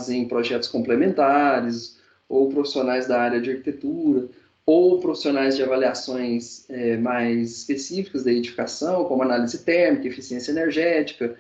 em projetos complementares, ou profissionais da área de arquitetura, ou profissionais de avaliações mais específicas da edificação, como análise térmica, eficiência energética,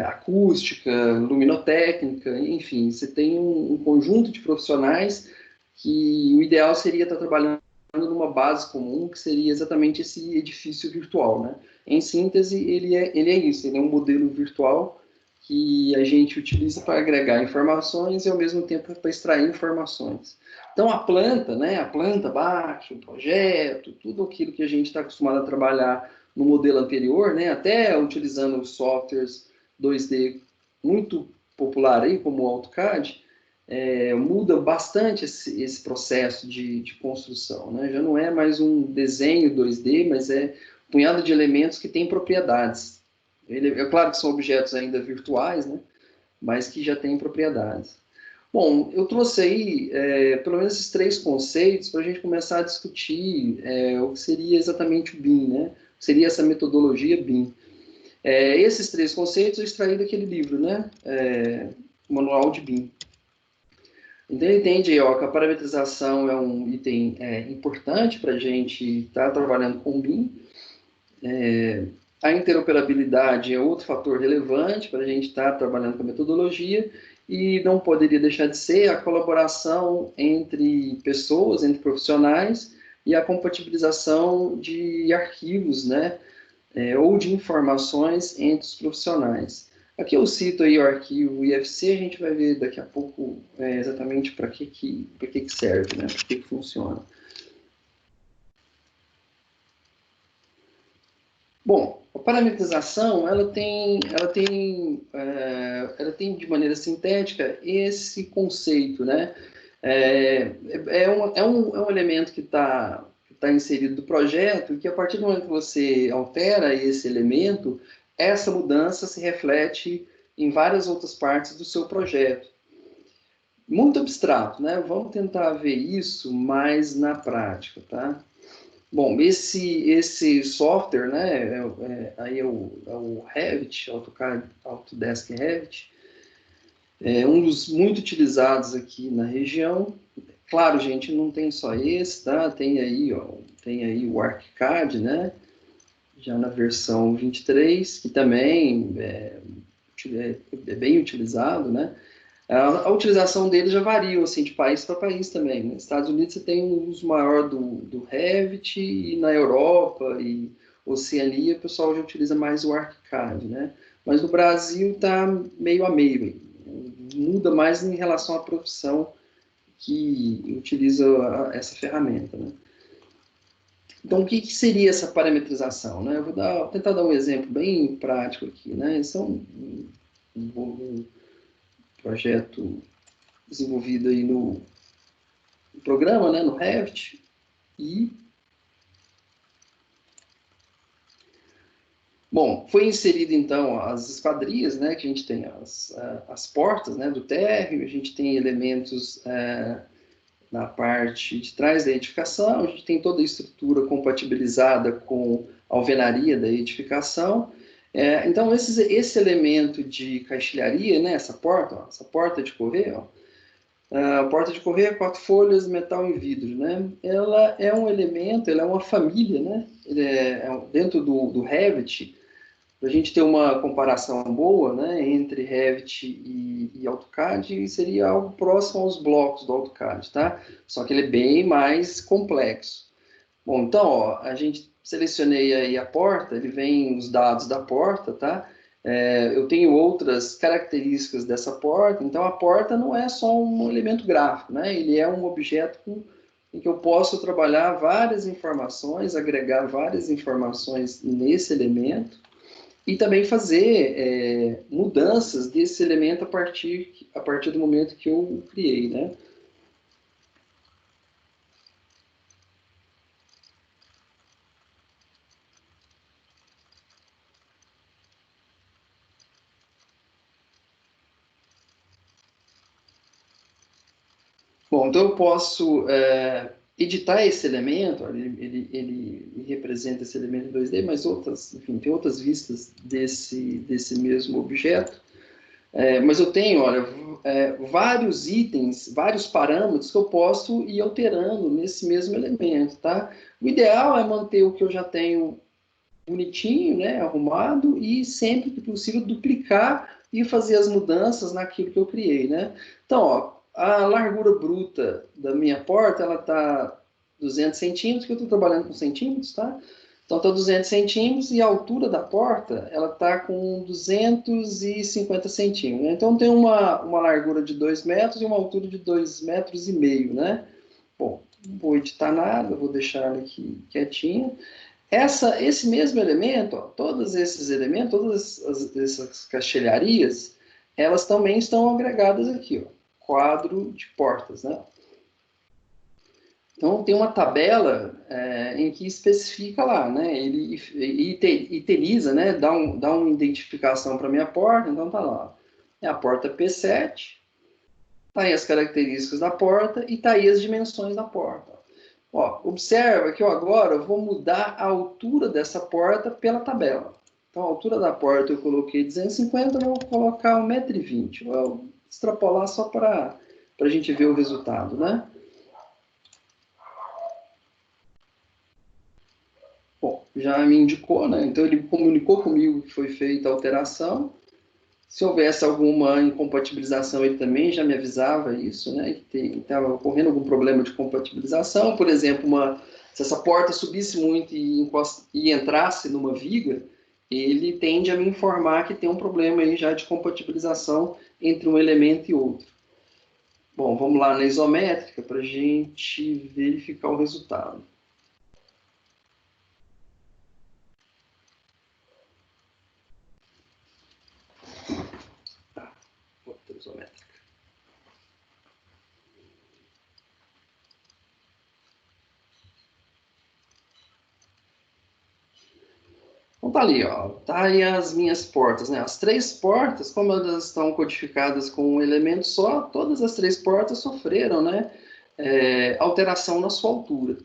acústica, luminotécnica, enfim, você tem um conjunto de profissionais que o ideal seria estar trabalhando numa base comum, que seria exatamente esse edifício virtual, né? Em síntese, ele é isso, ele é um modelo virtual que a gente utiliza para agregar informações e, ao mesmo tempo, para extrair informações. Então, a planta, né, a planta baixa, o projeto, tudo aquilo que a gente está acostumado a trabalhar no modelo anterior, né, até utilizando softwares 2D muito popular aí, como o AutoCAD, muda bastante esse processo de construção, né? Já não é mais um desenho 2D, mas é um punhado de elementos que têm propriedades. É claro que são objetos ainda virtuais, né? Mas que já têm propriedades. Bom, eu trouxe aí pelo menos esses 3 conceitos para a gente começar a discutir o que seria exatamente o BIM, né? O que seria essa metodologia BIM. Esses 3 conceitos eu extraí daquele livro, né? O Manual de BIM. Então, ele entende ó, que a parametrização é um item importante para a gente estar trabalhando com BIM. A interoperabilidade é outro fator relevante para a gente estar trabalhando com a metodologia, e não poderia deixar de ser a colaboração entre pessoas, entre profissionais, e a compatibilização de arquivos, né, ou de informações entre os profissionais. Aqui eu cito aí o arquivo IFC, a gente vai ver daqui a pouco exatamente para que serve, né, para que funciona. Bom, a parametrização, ela tem de maneira sintética esse conceito, né? Um elemento que está inserido do projeto, que a partir do momento que você altera esse elemento, essa mudança se reflete em várias outras partes do seu projeto. Muito abstrato, né? Vamos tentar ver isso mais na prática, tá? Bom, esse software, né, aí é o Revit, AutoCAD, Autodesk Revit, é um dos muito utilizados aqui na região. Claro, gente, não tem só esse, tá? Tem aí o ArchiCAD, né, já na versão 23, que também é bem utilizado, né? A utilização dele já varia assim, de país para país também. Nos Estados Unidos você tem um uso maior do Revit, e na Europa e Oceania o pessoal já utiliza mais o ArchiCAD, né? Mas no Brasil está meio a meio. Muda mais em relação à profissão que utiliza essa ferramenta, né? Então, o que seria essa parametrização, né? Eu vou tentar dar um exemplo bem prático aqui, né? Esse é um projeto desenvolvido aí no programa, né, no Revit, e bom, foi inserido então as esquadrias, né, que a gente tem as portas, né, do térreo, a gente tem elementos na parte de trás da edificação, a gente tem toda a estrutura compatibilizada com a alvenaria da edificação. Então esse elemento de caixilharia, né, essa porta de correr, ó, a porta de correr, 4 folhas, metal e vidro, né? Ela é um elemento, ela é uma família, né? Dentro do Revit, para a gente ter uma comparação boa, né, entre Revit e AutoCAD, seria algo próximo aos blocos do AutoCAD, tá? Só que ele é bem mais complexo. Bom, então, ó, a gente selecionei aí a porta, ele vem os dados da porta, tá? Eu tenho outras características dessa porta, então a porta não é só um elemento gráfico, né? Ele é um objeto em que eu posso trabalhar várias informações, agregar várias informações nesse elemento, e também fazer mudanças desse elemento a partir do momento que eu o criei, né? Bom, então eu posso editar esse elemento, ele representa esse elemento em 2D, mas outras, enfim, tem outras vistas desse mesmo objeto. Mas eu tenho, olha, vários itens, vários parâmetros que eu posso ir alterando nesse mesmo elemento, tá? O ideal é manter o que eu já tenho bonitinho, né, arrumado, e sempre que possível duplicar e fazer as mudanças naquilo que eu criei, né? Então, ó, a largura bruta da minha porta, ela tá 200 centímetros, que eu estou trabalhando com centímetros, tá? Então, está 200 centímetros e a altura da porta, ela está com 250 centímetros, né? Então, tem uma largura de 2 metros e uma altura de 2,5 metros, né? Bom, não vou editar nada, vou deixar ela aqui quietinha. Esse mesmo elemento, ó, todos esses elementos, essas caixilharias, elas também estão agregadas aqui, ó, quadro de portas, né? Então, tem uma tabela em que especifica lá, né? Ele itemiza, né? Dá uma identificação para a minha porta, então tá lá. É a porta P7, tá aí as características da porta e tá aí as dimensões da porta. Ó, observa que eu agora vou mudar a altura dessa porta pela tabela. Então, a altura da porta eu coloquei 250, eu vou colocar 1,20 m. Vou extrapolar só para a gente ver o resultado, né? Bom, já me indicou, né? Então, ele comunicou comigo que foi feita a alteração. Se houvesse alguma incompatibilização, ele também já me avisava isso, né? Que estava ocorrendo algum problema de compatibilização. Por exemplo, se essa porta subisse muito e entrasse numa viga, ele tende a me informar que tem um problema aí já de compatibilização entre um elemento e outro. Bom, vamos lá na isométrica para a gente verificar o resultado. Tá, outra isométrica. Então tá ali, ó, tá aí as minhas portas, né? As 3 portas, como elas estão codificadas com um elemento só, todas as 3 portas sofreram, né, alteração na sua altura.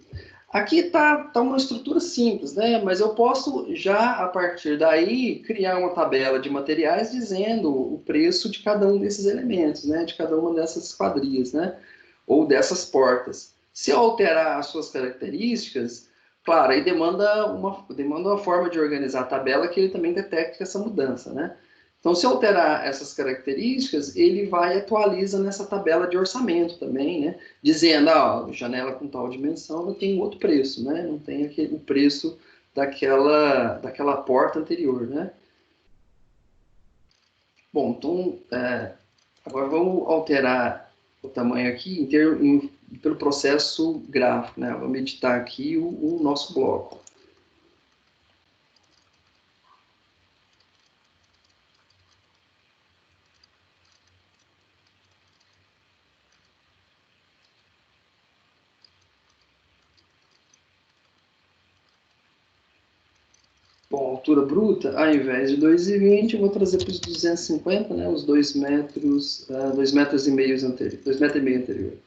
Aqui tá uma estrutura simples, né? Mas eu posso já, a partir daí, criar uma tabela de materiais dizendo o preço de cada um desses elementos, né? De cada uma dessas esquadrias, né? Ou dessas portas. Se eu alterar as suas características, claro, aí demanda uma forma de organizar a tabela que ele também detecte essa mudança, né? Então, se eu alterar essas características, ele vai e atualiza nessa tabela de orçamento também, né? Dizendo, janela com tal dimensão ela tem outro preço, né? Não tem o preço daquela porta anterior, né? Bom, então, agora vamos alterar o tamanho aqui pelo processo gráfico, né? Vamos editar aqui o nosso bloco. Bom, altura bruta, ao invés de 2,20, eu vou trazer para os 250, né? Os 2 metros, 2,5 metros anterior, 2,5 metros anterior.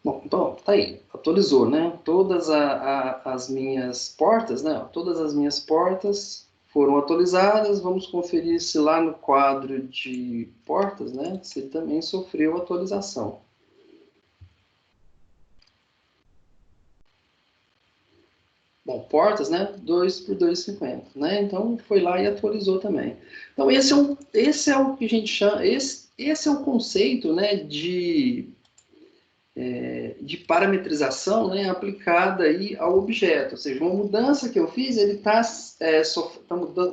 Bom, então, tá aí, atualizou, né? Todas as minhas portas, né? Todas as minhas portas foram atualizadas. Vamos conferir se lá no quadro de portas, né? Se ele também sofreu atualização. Bom, portas, né? 2 por 2,50, né? Então, foi lá e atualizou também. Então, esse é o que a gente chama, esse é o conceito, né, de parametrização, né, aplicada aí ao objeto. Ou seja, uma mudança que eu fiz, ele está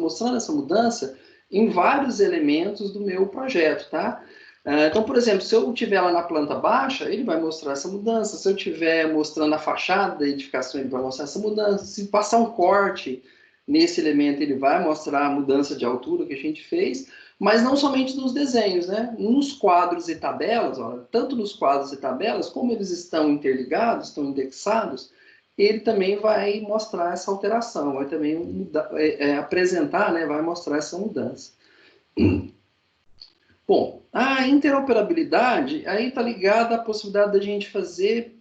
mostrando essa mudança em vários elementos do meu projeto, tá? Então, por exemplo, se eu estiver lá na planta baixa, ele vai mostrar essa mudança. Se eu estiver mostrando a fachada da edificação, ele vai mostrar essa mudança. Se passar um corte Nesse elemento ele vai mostrar a mudança de altura que a gente fez, mas não somente nos desenhos, né? Nos quadros e tabelas, ó, tanto nos quadros e tabelas, como eles estão interligados, estão indexados, ele também vai mostrar essa alteração, vai também apresentar, né? Vai mostrar essa mudança. Bom, a interoperabilidade aí está ligada à possibilidade da gente fazer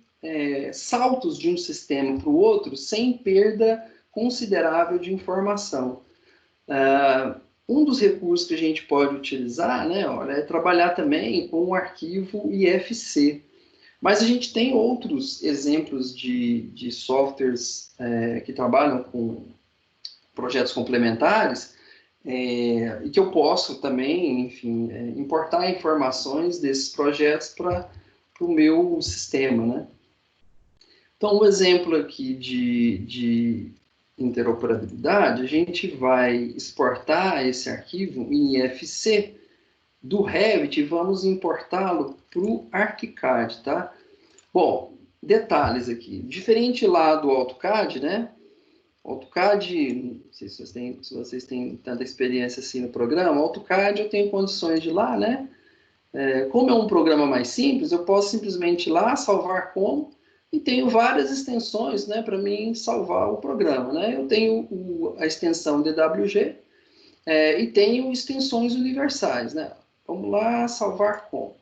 saltos de um sistema para o outro sem perda considerável de informação. Um dos recursos que a gente pode utilizar, né, olha, é trabalhar também com o arquivo IFC. Mas a gente tem outros exemplos de softwares que trabalham com projetos complementares e que eu posso também, enfim, importar informações desses projetos para o meu sistema, né? Então, um exemplo aqui de interoperabilidade, a gente vai exportar esse arquivo em IFC do Revit e vamos importá-lo para o ArchiCAD, tá? Bom, detalhes aqui. Diferente lá do AutoCAD, né? AutoCAD, não sei se vocês têm tanta experiência assim no programa, AutoCAD eu tenho condições de ir lá, né? Como é um programa mais simples, eu posso simplesmente ir lá, salvar como, e tenho várias extensões, né, para mim salvar o programa, né? Eu tenho a extensão DWG e tenho extensões universais, né? Vamos lá, salvar como.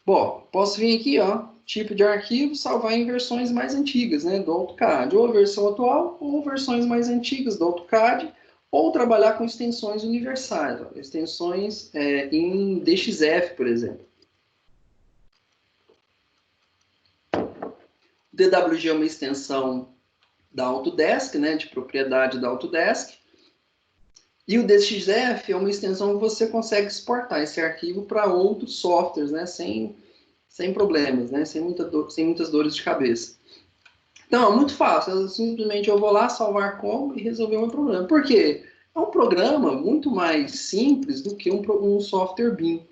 Bom, posso vir aqui, ó, tipo de arquivo, salvar em versões mais antigas, né, do AutoCAD, ou a versão atual, ou versões mais antigas do AutoCAD, ou trabalhar com extensões universais, ó, extensões em DXF, por exemplo. O DWG é uma extensão da Autodesk, né, de propriedade da Autodesk, e o DXF é uma extensão que você consegue exportar esse arquivo para outros softwares, né, sem problemas, né, sem muitas dores de cabeça. Então, é muito fácil. Simplesmente eu vou lá salvar como e resolver o meu problema. Por quê? É um programa muito mais simples do que um software BIM.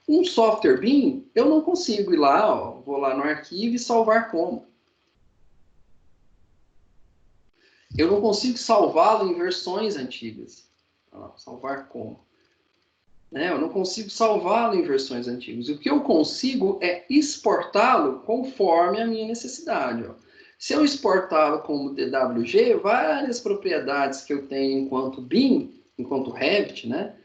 Um software BIM, eu não consigo ir lá, ó, vou lá no arquivo e salvar como. Eu não consigo salvá-lo em versões antigas. Salvar como. Né? Eu não consigo salvá-lo em versões antigas. O que eu consigo é exportá-lo conforme a minha necessidade. Ó. Se eu exportá-lo como DWG, várias propriedades que eu tenho enquanto BIM, enquanto Revit, né,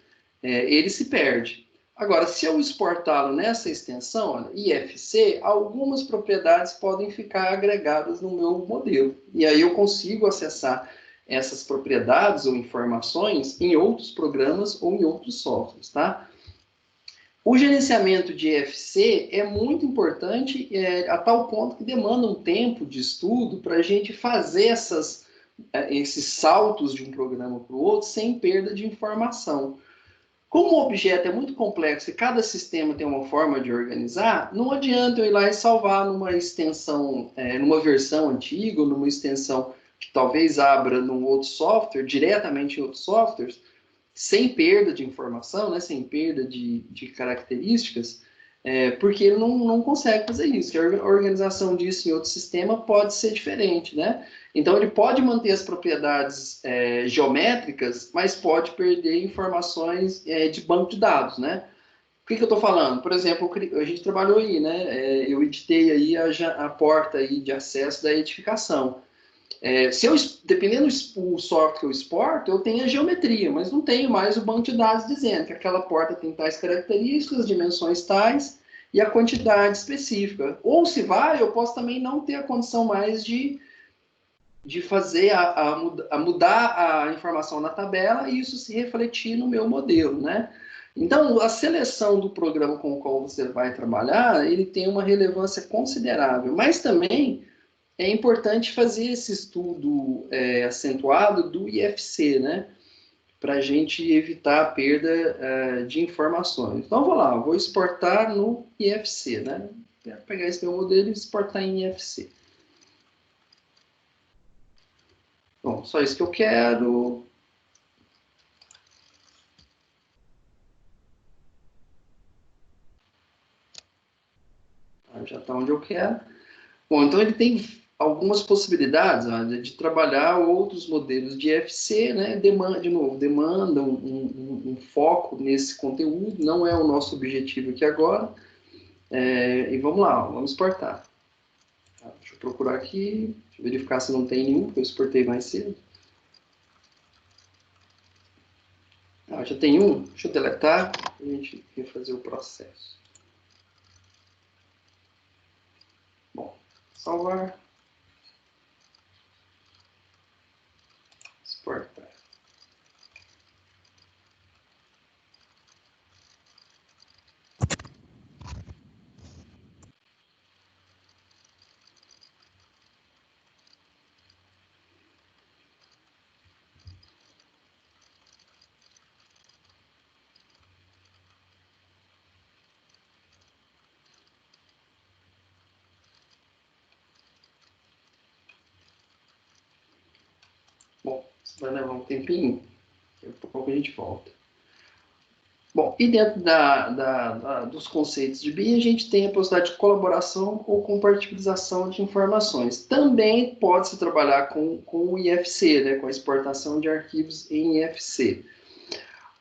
ele se perde. Agora, se eu exportá-lo nessa extensão, olha, IFC, algumas propriedades podem ficar agregadas no meu modelo. E aí eu consigo acessar essas propriedades ou informações em outros programas ou em outros softwares, tá? O gerenciamento de IFC é muito importante a tal ponto que demanda um tempo de estudo para a gente fazer esses saltos de um programa para o outro sem perda de informação. Como o objeto é muito complexo e cada sistema tem uma forma de organizar, não adianta eu ir lá e salvar numa extensão, numa versão antiga, ou numa extensão que talvez abra num outro software, diretamente em outros softwares, sem perda de informação, né, sem perda de características, porque ele não consegue fazer isso, que a organização disso em outro sistema pode ser diferente, né? Então, ele pode manter as propriedades geométricas, mas pode perder informações de banco de dados, né? O que eu estou falando? Por exemplo, a gente trabalhou aí, né? Eu editei aí a porta aí de acesso da edificação. Dependendo do software que eu exporto, eu tenho a geometria, mas não tenho mais o banco de dados dizendo que aquela porta tem tais características, dimensões tais e a quantidade específica. Ou se vai, eu posso também não ter a condição mais de fazer a mudar a informação na tabela e isso se refletir no meu modelo, né? Então, a seleção do programa com o qual você vai trabalhar, ele tem uma relevância considerável, mas também é importante fazer esse estudo acentuado do IFC, né? Para a gente evitar a perda de informações. Então, vou lá, vou exportar no IFC, né? Quero pegar esse meu modelo e exportar em IFC. Bom, só isso que eu quero. Já está onde eu quero. Bom, então ele tem algumas possibilidades, ó, de trabalhar outros modelos de IFC, né? Demanda, de novo, demanda um foco nesse conteúdo, não é o nosso objetivo aqui agora. E vamos lá, ó, vamos exportar. Tá, deixa eu procurar aqui, deixa eu verificar se não tem nenhum, porque eu exportei mais cedo. Já tem um, deixa eu deletar, para a gente refazer o processo. Bom, salvar. Exportar. Bom, isso vai levar um tempinho, daqui a pouco a gente volta. Bom, e dentro dos conceitos de BIM, a gente tem a possibilidade de colaboração ou compartilhabilização de informações. Também pode-se trabalhar com o IFC, né, com a exportação de arquivos em IFC.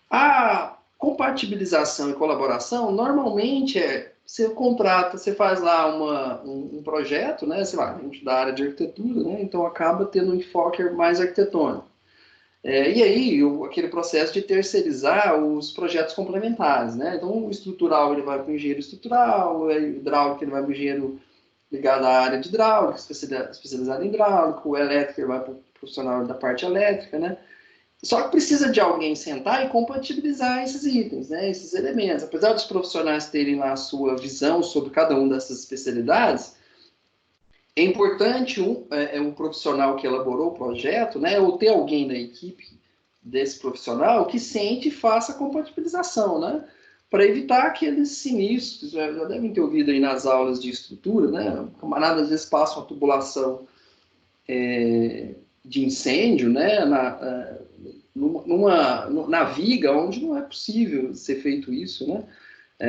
A compatibilização e colaboração, normalmente, você contrata, você faz lá um projeto, né, sei lá, dentro da área de arquitetura, né, então acaba tendo um enfoque mais arquitetônico. E aí, aquele processo de terceirizar os projetos complementares, né? Então, o estrutural ele vai para o engenheiro estrutural, o hidráulico ele vai para o engenheiro ligado à área de hidráulica, especializado em hidráulico, o elétrico ele vai para o profissional da parte elétrica, né? Só que precisa de alguém sentar e compatibilizar esses itens, né? Esses elementos. Apesar dos profissionais terem lá a sua visão sobre cada uma dessas especialidades, é importante um profissional que elaborou o projeto, né, ou ter alguém da equipe desse profissional que sente e faça a compatibilização, né, para evitar aqueles sinistros, já devem ter ouvido aí nas aulas de estrutura, né, o camarada às vezes passa uma tubulação de incêndio, né, na viga, onde não é possível ser feito isso, né.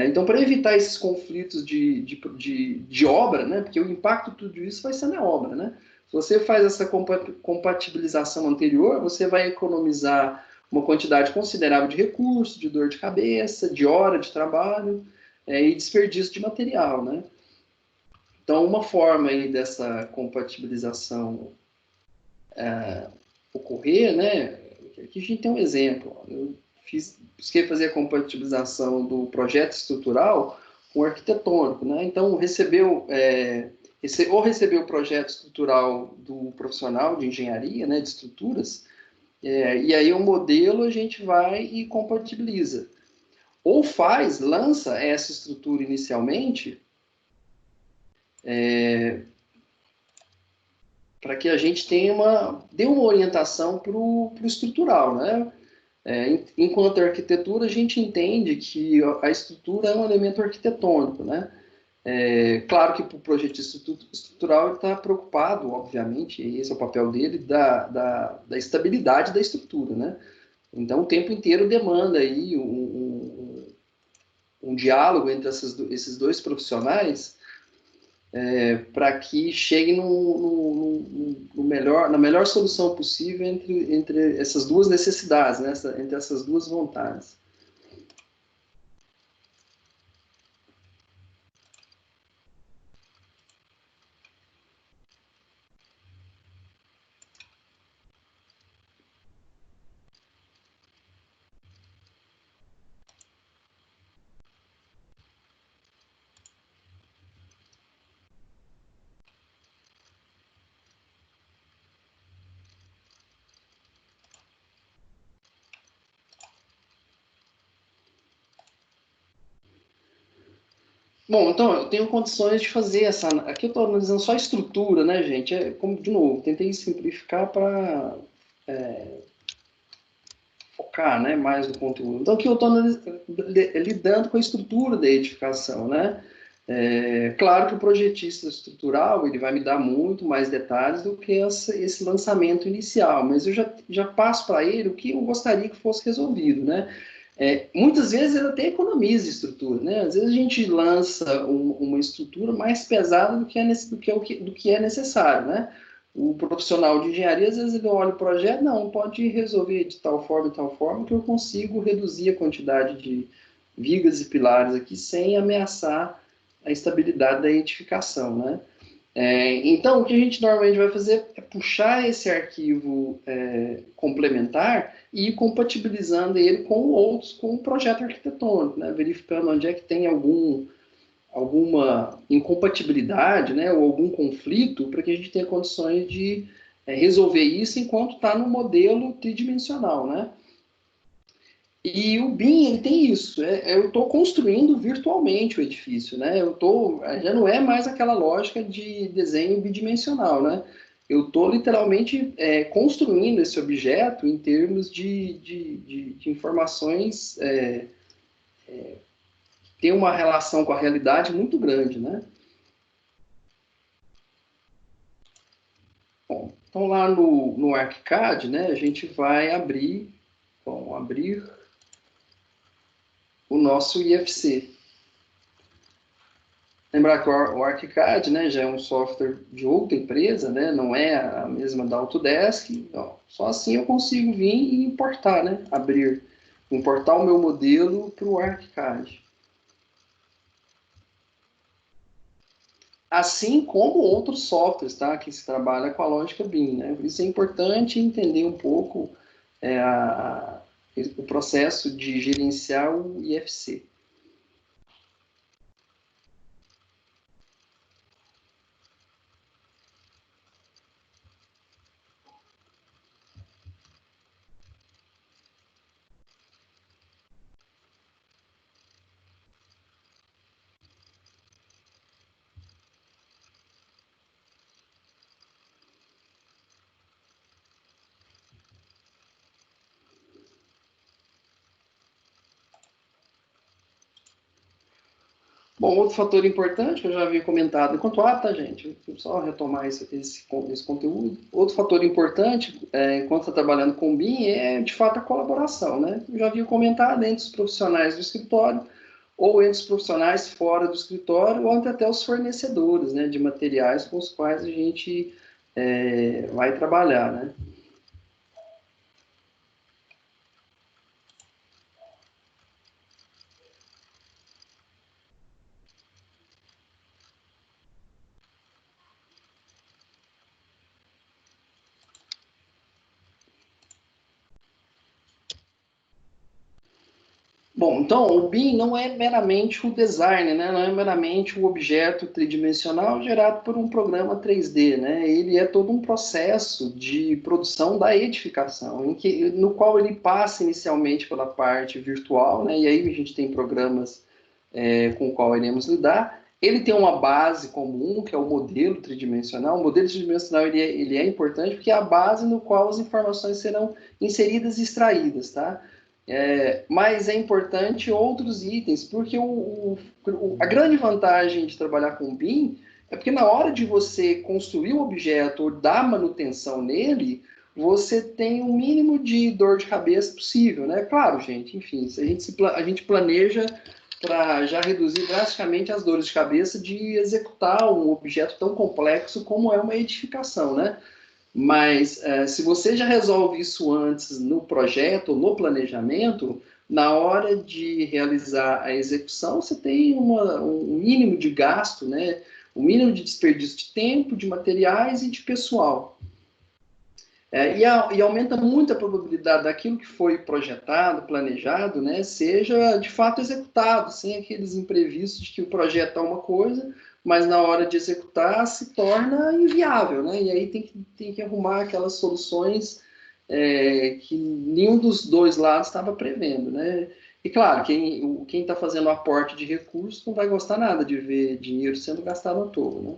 Então, para evitar esses conflitos de obra, né, porque o impacto de tudo isso vai ser na obra, né? Se você faz essa compatibilização anterior, você vai economizar uma quantidade considerável de recursos, de dor de cabeça, de hora de trabalho e desperdício de material, né? Então, uma forma aí dessa compatibilização ocorrer, né? Aqui a gente tem um exemplo. Eu busquei fazer a compatibilização do projeto estrutural com o arquitetônico, né? Então, ou recebeu o projeto estrutural do profissional de engenharia, né, de estruturas, e aí o modelo a gente vai e compatibiliza. Ou lança essa estrutura inicialmente, para que a gente dê uma orientação para o estrutural, né? Enquanto arquitetura, a gente entende que a estrutura é um elemento arquitetônico, né? Claro que para o projetista estrutural ele está preocupado, obviamente, e esse é o papel dele, da estabilidade da estrutura, né? Então, o tempo inteiro demanda aí um diálogo entre esses dois profissionais para que chegue na melhor solução possível entre essas duas necessidades, né? Entre essas duas vontades. Bom, então eu tenho condições de fazer essa. Aqui eu estou analisando só a estrutura, né, gente? Como, de novo, tentei simplificar para focar, né, mais no conteúdo. Então, aqui eu estou lidando com a estrutura da edificação, né? Claro que o projetista estrutural ele vai me dar muito mais detalhes do que esse lançamento inicial, mas eu já passo para ele o que eu gostaria que fosse resolvido, né? Muitas vezes ele até economiza estrutura, né? Às vezes a gente lança uma estrutura mais pesada do que é necessário, né? O profissional de engenharia, às vezes ele olha o projeto, não, pode resolver de tal forma que eu consigo reduzir a quantidade de vigas e pilares aqui sem ameaçar a estabilidade da edificação, né? Então, o que a gente normalmente vai fazer é puxar esse arquivo complementar e ir compatibilizando ele com outros, com o projeto arquitetônico, né? Verificando onde é que tem alguma incompatibilidade, né? Ou algum conflito, para que a gente tenha condições de resolver isso enquanto está no modelo tridimensional, né? E o BIM, ele tem isso, eu estou construindo virtualmente o edifício, né? Já não é mais aquela lógica de desenho bidimensional, né? Eu estou literalmente construindo esse objeto em termos de informações que tem uma relação com a realidade muito grande, né? Bom, então lá no ArchiCAD, né, a gente vai abrir o nosso IFC. Lembrar que o ArchiCAD, né, já é um software de outra empresa, né, não é a mesma da Autodesk. Então, só assim eu consigo vir e importar, né, importar o meu modelo para o ArchiCAD. Assim como outros softwares, tá, que se trabalha com a lógica BIM, né. Por isso é importante entender um pouco o processo de gerenciar o IFC. Bom, outro fator importante que eu já havia comentado enquanto tá, gente? Vou só retomar esse conteúdo. Outro fator importante, enquanto está trabalhando com o BIM, é de fato a colaboração, né? Eu já havia comentado entre os profissionais do escritório, ou entre os profissionais fora do escritório, ou até os fornecedores, né, de materiais com os quais a gente vai trabalhar, né? Bom, então o BIM não é meramente o design, né? Não é meramente o objeto tridimensional gerado por um programa 3D, né? Ele é todo um processo de produção da edificação, no qual ele passa inicialmente pela parte virtual, né? E aí a gente tem programas com o qual iremos lidar. Ele tem uma base comum, que é o modelo tridimensional. O modelo tridimensional ele é importante porque é a base no qual as informações serão inseridas e extraídas, tá? Mas é importante outros itens, porque a grande vantagem de trabalhar com BIM é porque na hora de você construir o objeto ou dar manutenção nele, você tem o mínimo de dor de cabeça possível, né? Claro, gente, enfim, a gente planeja para já reduzir drasticamente as dores de cabeça de executar um objeto tão complexo como é uma edificação, né? Mas se você já resolve isso antes no projeto ou no planejamento, na hora de realizar a execução, você tem um mínimo de gasto, né? Um mínimo de desperdício de tempo, de materiais e de pessoal. E aumenta muito a probabilidade daquilo que foi projetado, planejado, né, seja de fato executado, sem aqueles imprevistos de que o projeto é uma coisa, mas na hora de executar se torna inviável, né? E aí tem que arrumar aquelas soluções que nenhum dos dois lados estava prevendo, né? E claro, quem está fazendo o aporte de recursos não vai gostar nada de ver dinheiro sendo gastado à toa, né?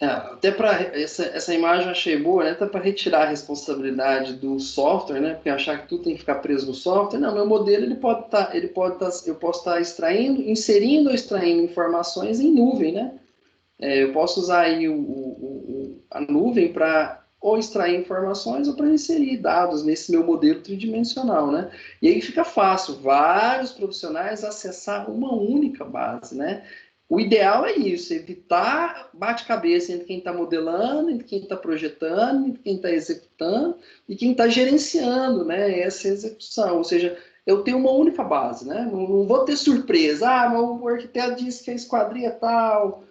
Até para essa imagem eu achei boa, né? Até para retirar a responsabilidade do software, né? Porque achar que tudo tem que ficar preso no software. Não, meu modelo eu posso estar extraindo, inserindo ou extraindo informações em nuvem, né? Eu posso usar aí a nuvem para ou extrair informações ou para inserir dados nesse meu modelo tridimensional, né? E aí fica fácil, vários profissionais acessar uma única base, né? O ideal é isso, evitar bate-cabeça entre quem está modelando, entre quem está projetando, entre quem está executando e quem está gerenciando, né, essa execução. Ou seja, eu tenho uma única base, né? Não vou ter surpresa. Ah, mas o arquiteto disse que a esquadria é tal,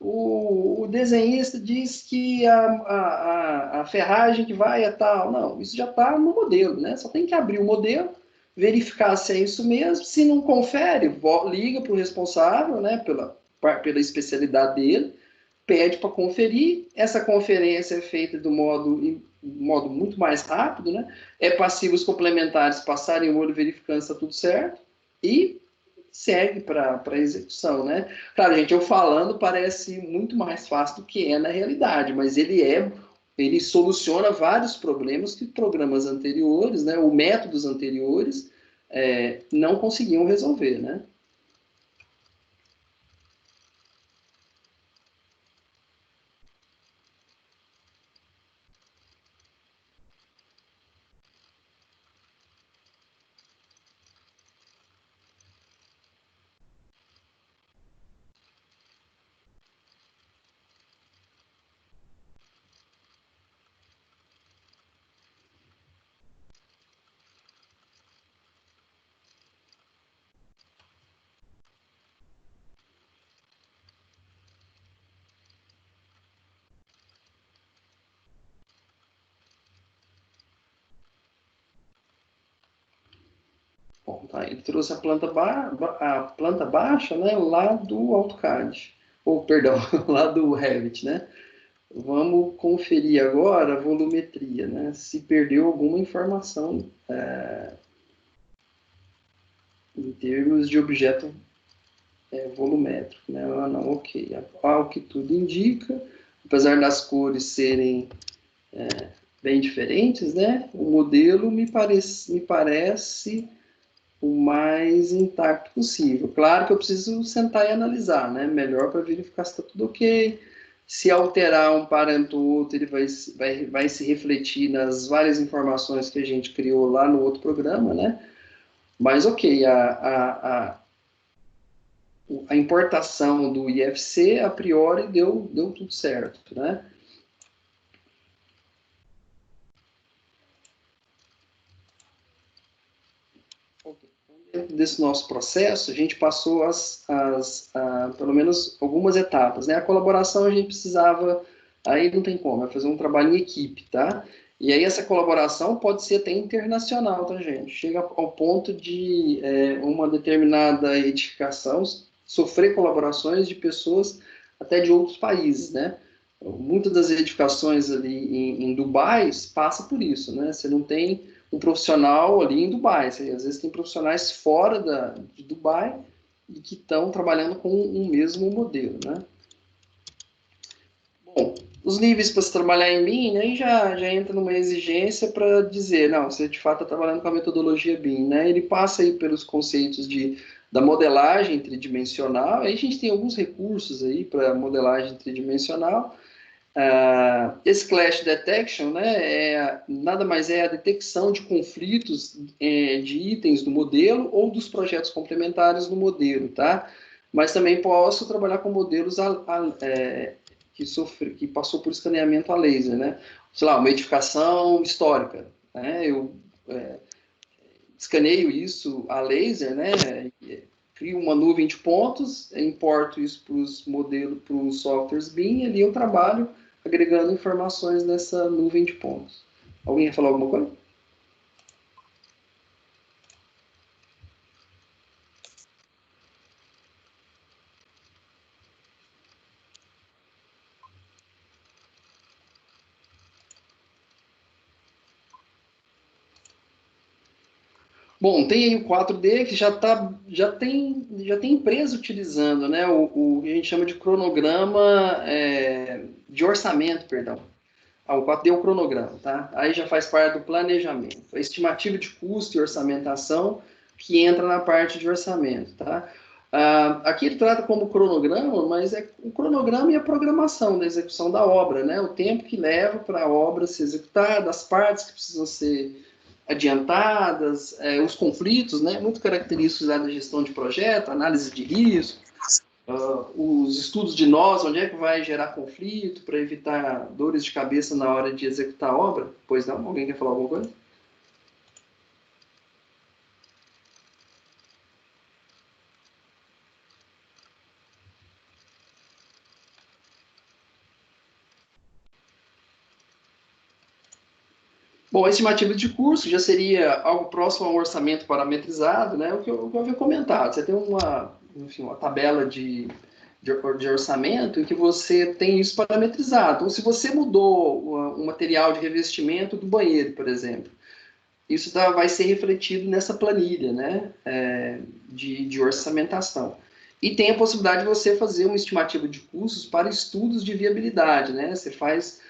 o desenhista diz que a ferragem que vai é tal. Não, isso já está no modelo, né? Só tem que abrir o modelo, verificar se é isso mesmo. Se não confere, liga para o responsável, né, pela especialidade dele, pede para conferir. Essa conferência é feita do modo muito mais rápido, né? É passivos complementares passarem o olho verificando se está tudo certo e segue para execução, né? Claro, gente, eu falando parece muito mais fácil do que é na realidade, mas ele soluciona vários problemas que programas anteriores, né, ou métodos anteriores, não conseguiam resolver, né? Bom, tá, ele trouxe a planta baixa, né, lá do AutoCAD, ou perdão, lá do Revit, né? Vamos conferir agora a volumetria, né? Se perdeu alguma informação em termos de objeto volumétrico, né? Ah, não, ok. Ao que tudo indica, apesar das cores serem bem diferentes, né? O modelo me parece o mais intacto possível. Claro que eu preciso sentar e analisar, né? Melhor para verificar se está tudo ok. Se alterar um parâmetro ou outro, ele vai se refletir nas várias informações que a gente criou lá no outro programa, né? Mas ok, a importação do IFC, a priori, deu tudo certo, né? Dentro desse nosso processo, a gente passou pelo menos algumas etapas, né? A colaboração a gente precisava, aí não tem como, é fazer um trabalho em equipe, tá? E aí essa colaboração pode ser até internacional, tá, gente? Chega ao ponto de uma determinada edificação sofrer colaborações de pessoas até de outros países, né? Muitas das edificações ali em Dubai passa por isso, né? Você não tem um profissional ali em Dubai. Às vezes tem profissionais fora de Dubai e que estão trabalhando com um mesmo modelo, né? Bom, os níveis para se trabalhar em BIM, né, já entra numa exigência para dizer, não, você de fato está trabalhando com a metodologia BIM, né? Ele passa aí pelos conceitos da modelagem tridimensional, aí a gente tem alguns recursos aí para modelagem tridimensional. Esse clash detection, né, nada mais é a detecção de conflitos de itens do modelo ou dos projetos complementares do modelo, tá? Mas também posso trabalhar com modelos que passou por escaneamento a laser, né? Sei lá, uma edificação histórica, né? Eu escaneio isso a laser, né? Crio uma nuvem de pontos, importo isso para os modelos, para os softwares BIM, e ali eu trabalho agregando informações nessa nuvem de pontos. Alguém ia falar alguma coisa? Bom, tem aí o 4D que já tem empresa utilizando, né? O que a gente chama de cronograma de orçamento, perdão. Ah, o 4D é o cronograma, tá? Aí já faz parte do planejamento. A estimativa de custo e orçamentação que entra na parte de orçamento, tá? Aqui ele trata como cronograma, mas é o cronograma e a programação da execução da obra, né? O tempo que leva para a obra ser executada, as partes que precisam ser adiantadas, os conflitos, né? Muito característicos da gestão de projeto, análise de risco, os estudos de nós, onde é que vai gerar conflito para evitar dores de cabeça na hora de executar a obra. Pois não? Alguém quer falar alguma coisa? Bom, a estimativa de custo já seria algo próximo a um orçamento parametrizado, né? O que eu havia comentado. Você tem enfim, uma tabela de orçamento em que você tem isso parametrizado. Então, se você mudou o material de revestimento do banheiro, por exemplo, isso vai ser refletido nessa planilha, né, de orçamentação. E tem a possibilidade de você fazer uma estimativa de custos para estudos de viabilidade, né? Você faz,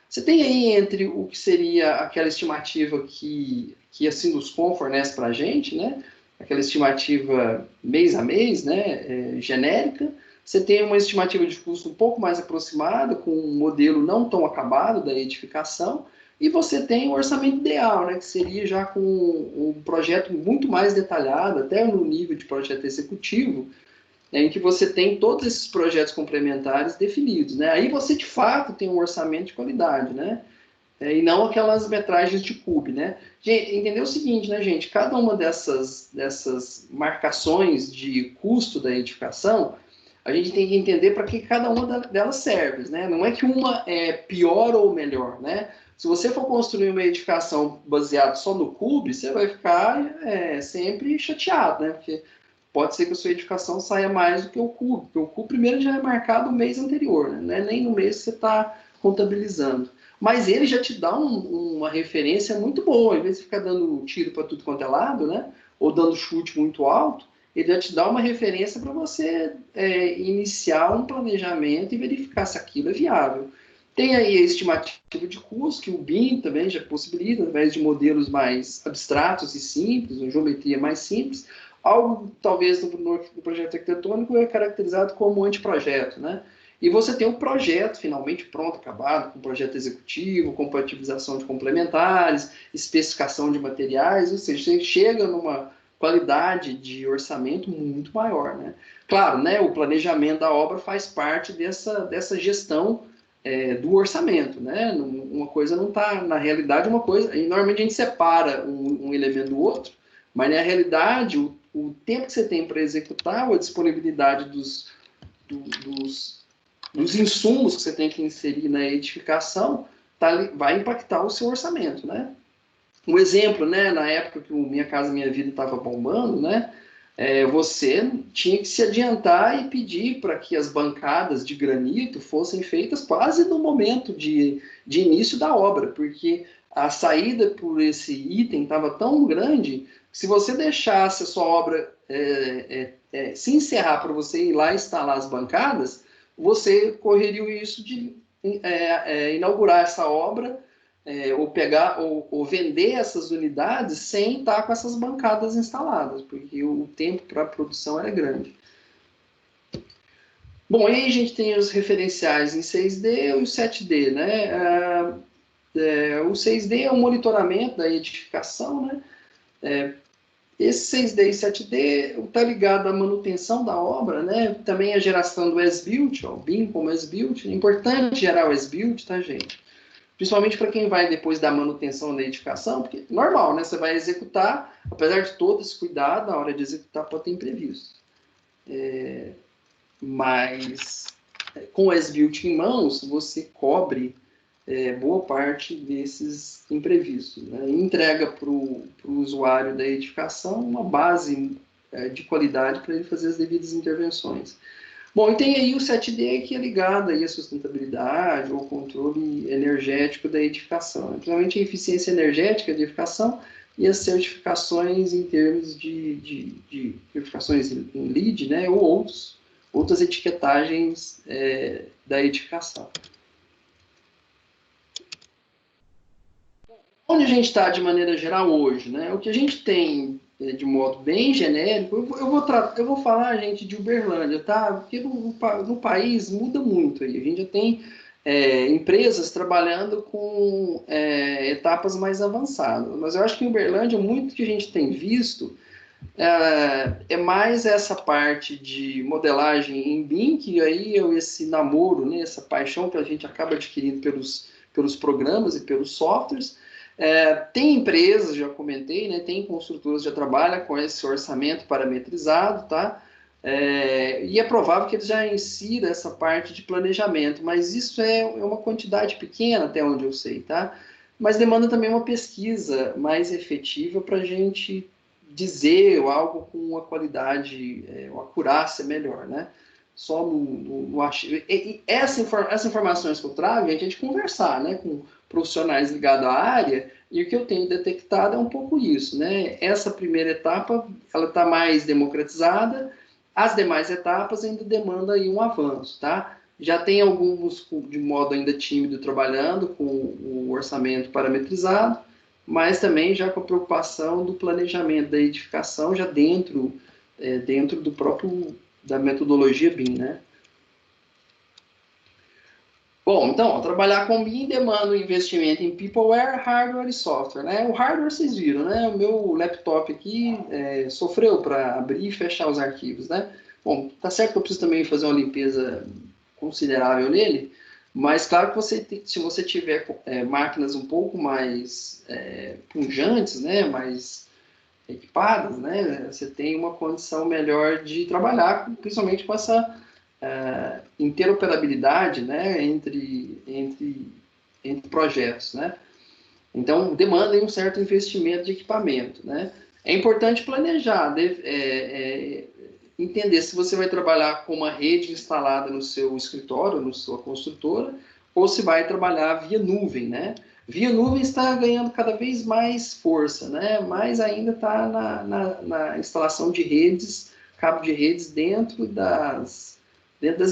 você tem aí entre o que seria aquela estimativa que a Sinduscon fornece para a gente, né? Aquela estimativa mês a mês, né? Genérica. Você tem uma estimativa de custo um pouco mais aproximada, com um modelo não tão acabado da edificação, e você tem o orçamento ideal, né, que seria já com um projeto muito mais detalhado, até no nível de projeto executivo, né, em que você tem todos esses projetos complementares definidos. Né? Aí você, de fato, tem um orçamento de qualidade, né? E não aquelas metragens de cube, né? Entendeu o seguinte, né, gente? Cada uma dessas marcações de custo da edificação, a gente tem que entender para que cada uma delas serve, né? Não é que uma é pior ou melhor, né? Se você for construir uma edificação baseada só no cube, você vai ficar sempre chateado, né? Porque pode ser que a sua edificação saia mais do que o cube, porque o cube primeiro já é marcado o mês anterior, né? Não é nem no mês que você está contabilizando. Mas ele já te dá uma referência muito boa, em vez de ficar dando tiro para tudo quanto é lado, né? Ou dando chute muito alto, ele já te dá uma referência para você iniciar um planejamento e verificar se aquilo é viável. Tem aí a estimativa de custo, que o BIM também já possibilita, através de modelos mais abstratos e simples, uma geometria mais simples, algo talvez no projeto arquitetônico é caracterizado como anteprojeto, né? E você tem o projeto finalmente pronto, acabado, com projeto executivo, compatibilização de complementares, especificação de materiais, ou seja, você chega numa qualidade de orçamento muito maior, né? Claro, né, o planejamento da obra faz parte dessa gestão do orçamento, né? Uma coisa não está, na realidade, uma coisa, e normalmente a gente separa um elemento do outro, mas na realidade, o tempo que você tem para executar, ou a disponibilidade dos insumos que você tem que inserir na edificação, vai impactar o seu orçamento, né? Um exemplo, né, na época que o Minha Casa Minha Vida estava bombando, né, você tinha que se adiantar e pedir para que as bancadas de granito fossem feitas quase no momento de início da obra, porque a saída por esse item estava tão grande que se você deixasse a sua obra se encerrar para você ir lá instalar as bancadas, você correria o risco de inaugurar essa obra ou pegar ou vender essas unidades sem estar com essas bancadas instaladas, porque o tempo para a produção era grande. Bom, aí a gente tem os referenciais em 6D e o 7D, né? O 6D é o monitoramento da edificação, né? Esse 6D e 7D está ligado à manutenção da obra, né? Também a geração do as-built, o BIM como as-built. É importante gerar o as-built, tá, gente? Principalmente para quem vai depois da manutenção da edificação, porque normal, né? Você vai executar, apesar de todo esse cuidado, na hora de executar pode ter imprevisto. Mas com o as-built em mãos, você cobre boa parte desses imprevistos, né? E entrega para o usuário da edificação uma base de qualidade para ele fazer as devidas intervenções. Bom, e tem aí o 7D que é ligado aí à sustentabilidade ou controle energético da edificação. Principalmente a eficiência energética da edificação e as certificações em termos de certificações em LEED, né, ou outras etiquetagens da edificação. Onde a gente está de maneira geral hoje, né? O que a gente tem de modo bem genérico, eu vou falar, gente, de Uberlândia, tá? Porque no país muda muito aí. A gente já tem empresas trabalhando com etapas mais avançadas. Mas eu acho que em Uberlândia, muito que a gente tem visto é mais essa parte de modelagem em BIM, que aí esse namoro, né, essa paixão que a gente acaba adquirindo pelos programas e pelos softwares. Tem empresas, já comentei, né, tem construtoras que já trabalham com esse orçamento parametrizado, tá? E é provável que eles já insiram essa parte de planejamento, mas isso é uma quantidade pequena, até onde eu sei, tá? Mas demanda também uma pesquisa mais efetiva para a gente dizer algo com uma qualidade, uma acurácia melhor, né? Só no essas informações que eu trago, a gente conversar, né, com profissionais ligados à área, e o que eu tenho detectado é um pouco isso, né? Essa primeira etapa, ela está mais democratizada, as demais etapas ainda demandam aí um avanço, tá? Já tem alguns de modo ainda tímido trabalhando com o orçamento parametrizado, mas também já com a preocupação do planejamento da edificação já dentro do próprio da metodologia BIM, né? Bom, então, trabalhar com BIM demanda um investimento em peopleware, hardware e software, né? O hardware vocês viram, né? O meu laptop aqui sofreu para abrir e fechar os arquivos, né? Bom, tá certo que eu preciso também fazer uma limpeza considerável nele, mas claro que se você tiver máquinas um pouco mais pujantes, né? Mais equipadas, né? Você tem uma condição melhor de trabalhar, principalmente com essa interoperabilidade, né, entre projetos, né? Então, demanda um certo investimento de equipamento, né? É importante planejar, entender se você vai trabalhar com uma rede instalada no seu escritório, na sua construtora, ou se vai trabalhar via nuvem, né? Via nuvem está ganhando cada vez mais força, né? Mas ainda está na instalação de redes, cabo de redes dentro das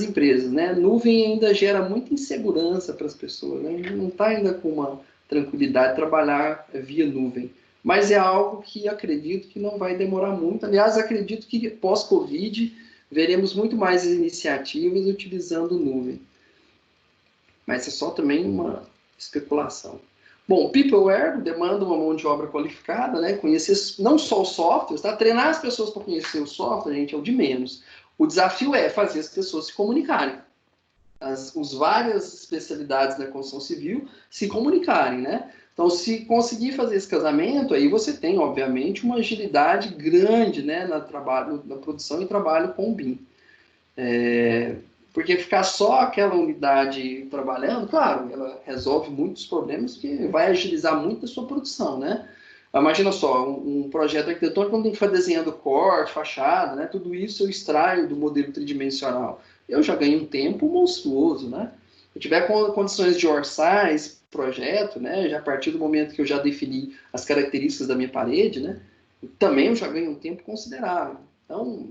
empresas, né? Nuvem ainda gera muita insegurança para as pessoas, né? Não está ainda com uma tranquilidade de trabalhar via nuvem. Mas é algo que acredito que não vai demorar muito. Aliás, acredito que pós-Covid veremos muito mais iniciativas utilizando nuvem. Mas é só também uma especulação. Bom, Peopleware demanda uma mão de obra qualificada, né? Conhecer não só os softwares, tá? Treinar as pessoas para conhecer o software, gente, é o de menos. O desafio é fazer as pessoas se comunicarem. As várias especialidades da construção civil se comunicarem, né? Então, se conseguir fazer esse casamento, aí você tem, obviamente, uma agilidade grande, né, na produção e trabalho com o BIM. Porque ficar só aquela unidade trabalhando, claro, ela resolve muitos problemas, porque vai agilizar muito a sua produção, né? Imagina só, um projeto arquitetônico não tem que ficar desenhando corte, fachada, né? Tudo isso eu extraio do modelo tridimensional. Eu já ganho um tempo monstruoso, né? Se eu tiver condições de orçar esse projeto, né? Já a partir do momento que eu já defini as características da minha parede, né? Também eu já ganho um tempo considerável. Então,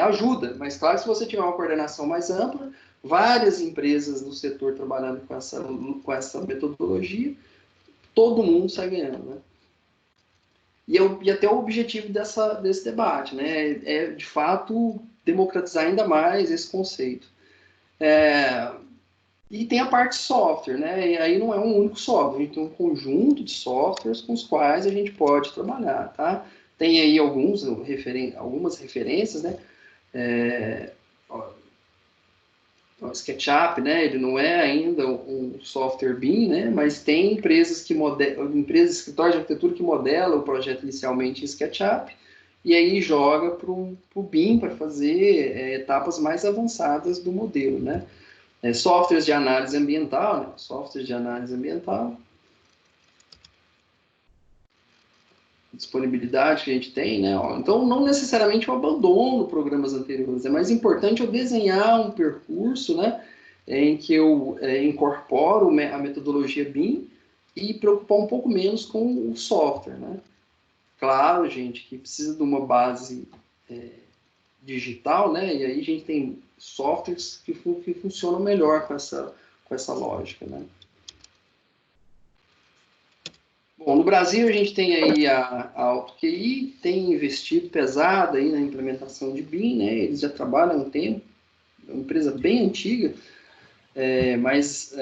ajuda, mas claro, se você tiver uma coordenação mais ampla, várias empresas do setor trabalhando com essa metodologia, todo mundo sai ganhando, né? E até o objetivo desse debate, né? De fato, democratizar ainda mais esse conceito. E tem a parte software, né? E aí não é um único software, a gente tem um conjunto de softwares com os quais a gente pode trabalhar, tá? Tem aí algumas referências, né? O SketchUp, né? Ele não é ainda um software BIM, né? Mas tem empresas escritórios de arquitetura que modelam o projeto inicialmente em SketchUp e aí joga para o BIM para fazer etapas mais avançadas do modelo, né? Softwares de análise ambiental, né? Softwares de análise ambiental, disponibilidade que a gente tem, né? Então, não necessariamente eu abandono programas anteriores, é mais importante eu desenhar um percurso, né? Em que eu incorporo a metodologia BIM e preocupar um pouco menos com o software, né? Claro, gente, que precisa de uma base digital, né? E aí a gente tem softwares que funcionam melhor com essa lógica, né? Bom, no Brasil a gente tem aí a AutoQI, tem investido pesado aí na implementação de BIM, né? Eles já trabalham há um tempo, é uma empresa bem antiga, mas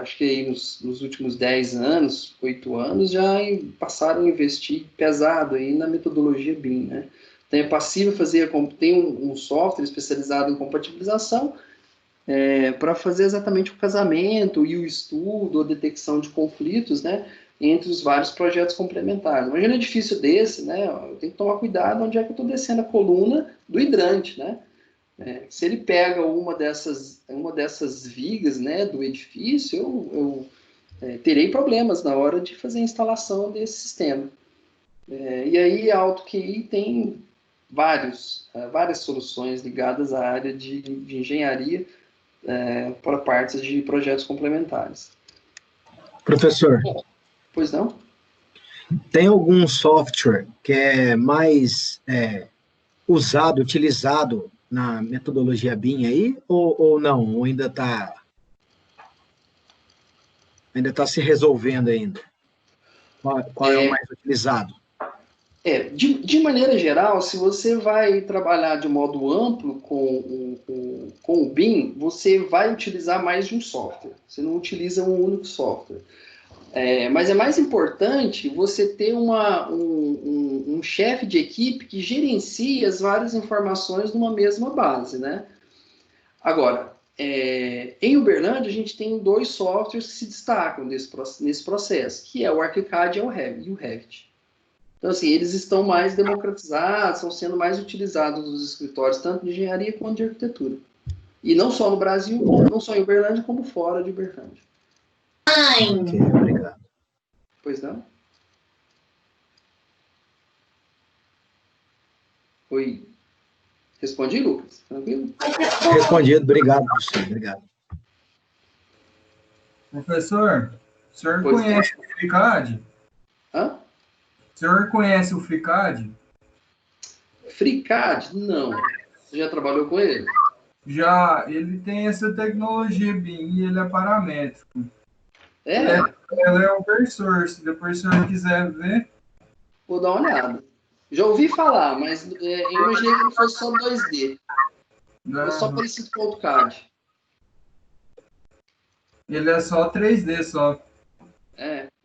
acho que aí nos últimos 10 anos, 8 anos, já passaram a investir pesado aí na metodologia BIM, né? Então é possível fazer, tem um software especializado em compatibilização para fazer exatamente o casamento e o estudo, a detecção de conflitos, né? Entre os vários projetos complementares. Imagina um edifício desse, né? Eu tenho que tomar cuidado onde é que eu estou descendo a coluna do hidrante, né? Se ele pega uma dessas vigas, né, do edifício, eu terei problemas na hora de fazer a instalação desse sistema. E aí a AutoQI tem várias soluções ligadas à área de engenharia para partes de projetos complementares. Professor, Pois não? tem algum software que é mais usado, utilizado na metodologia BIM aí, ou não? Ou ainda tá se resolvendo ainda? Qual é o mais utilizado? De maneira geral, se você vai trabalhar de modo amplo com o BIM, você vai utilizar mais de um software. Você não utiliza um único software. Mas é mais importante você ter um chefe de equipe que gerencie as várias informações numa mesma base, né? Agora, em Uberlândia, a gente tem dois softwares que se destacam nesse processo, que é o ArchiCAD e o Revit. Então, assim, eles estão mais democratizados, estão sendo mais utilizados nos escritórios, tanto de engenharia quanto de arquitetura. E não só no Brasil, não só em Uberlândia, como fora de Uberlândia. Ok, obrigado. Pois não? Oi. Respondi, Lucas? Tranquilo? Respondido, obrigado, professor, obrigado. Professor, o senhor Pois conhece o FreeCAD? Hã? O senhor conhece o FreeCAD? FreeCAD? Não. Você já trabalhou com ele? Já, ele tem essa tecnologia BIM e ele é paramétrico. É, Ela é open source, depois se o senhor quiser ver. vou dar uma olhada. Já ouvi falar, mas eu imaginei que ele fosse só 2D. Fosse só Não, parecido com o AutoCAD. ele é só 3D só.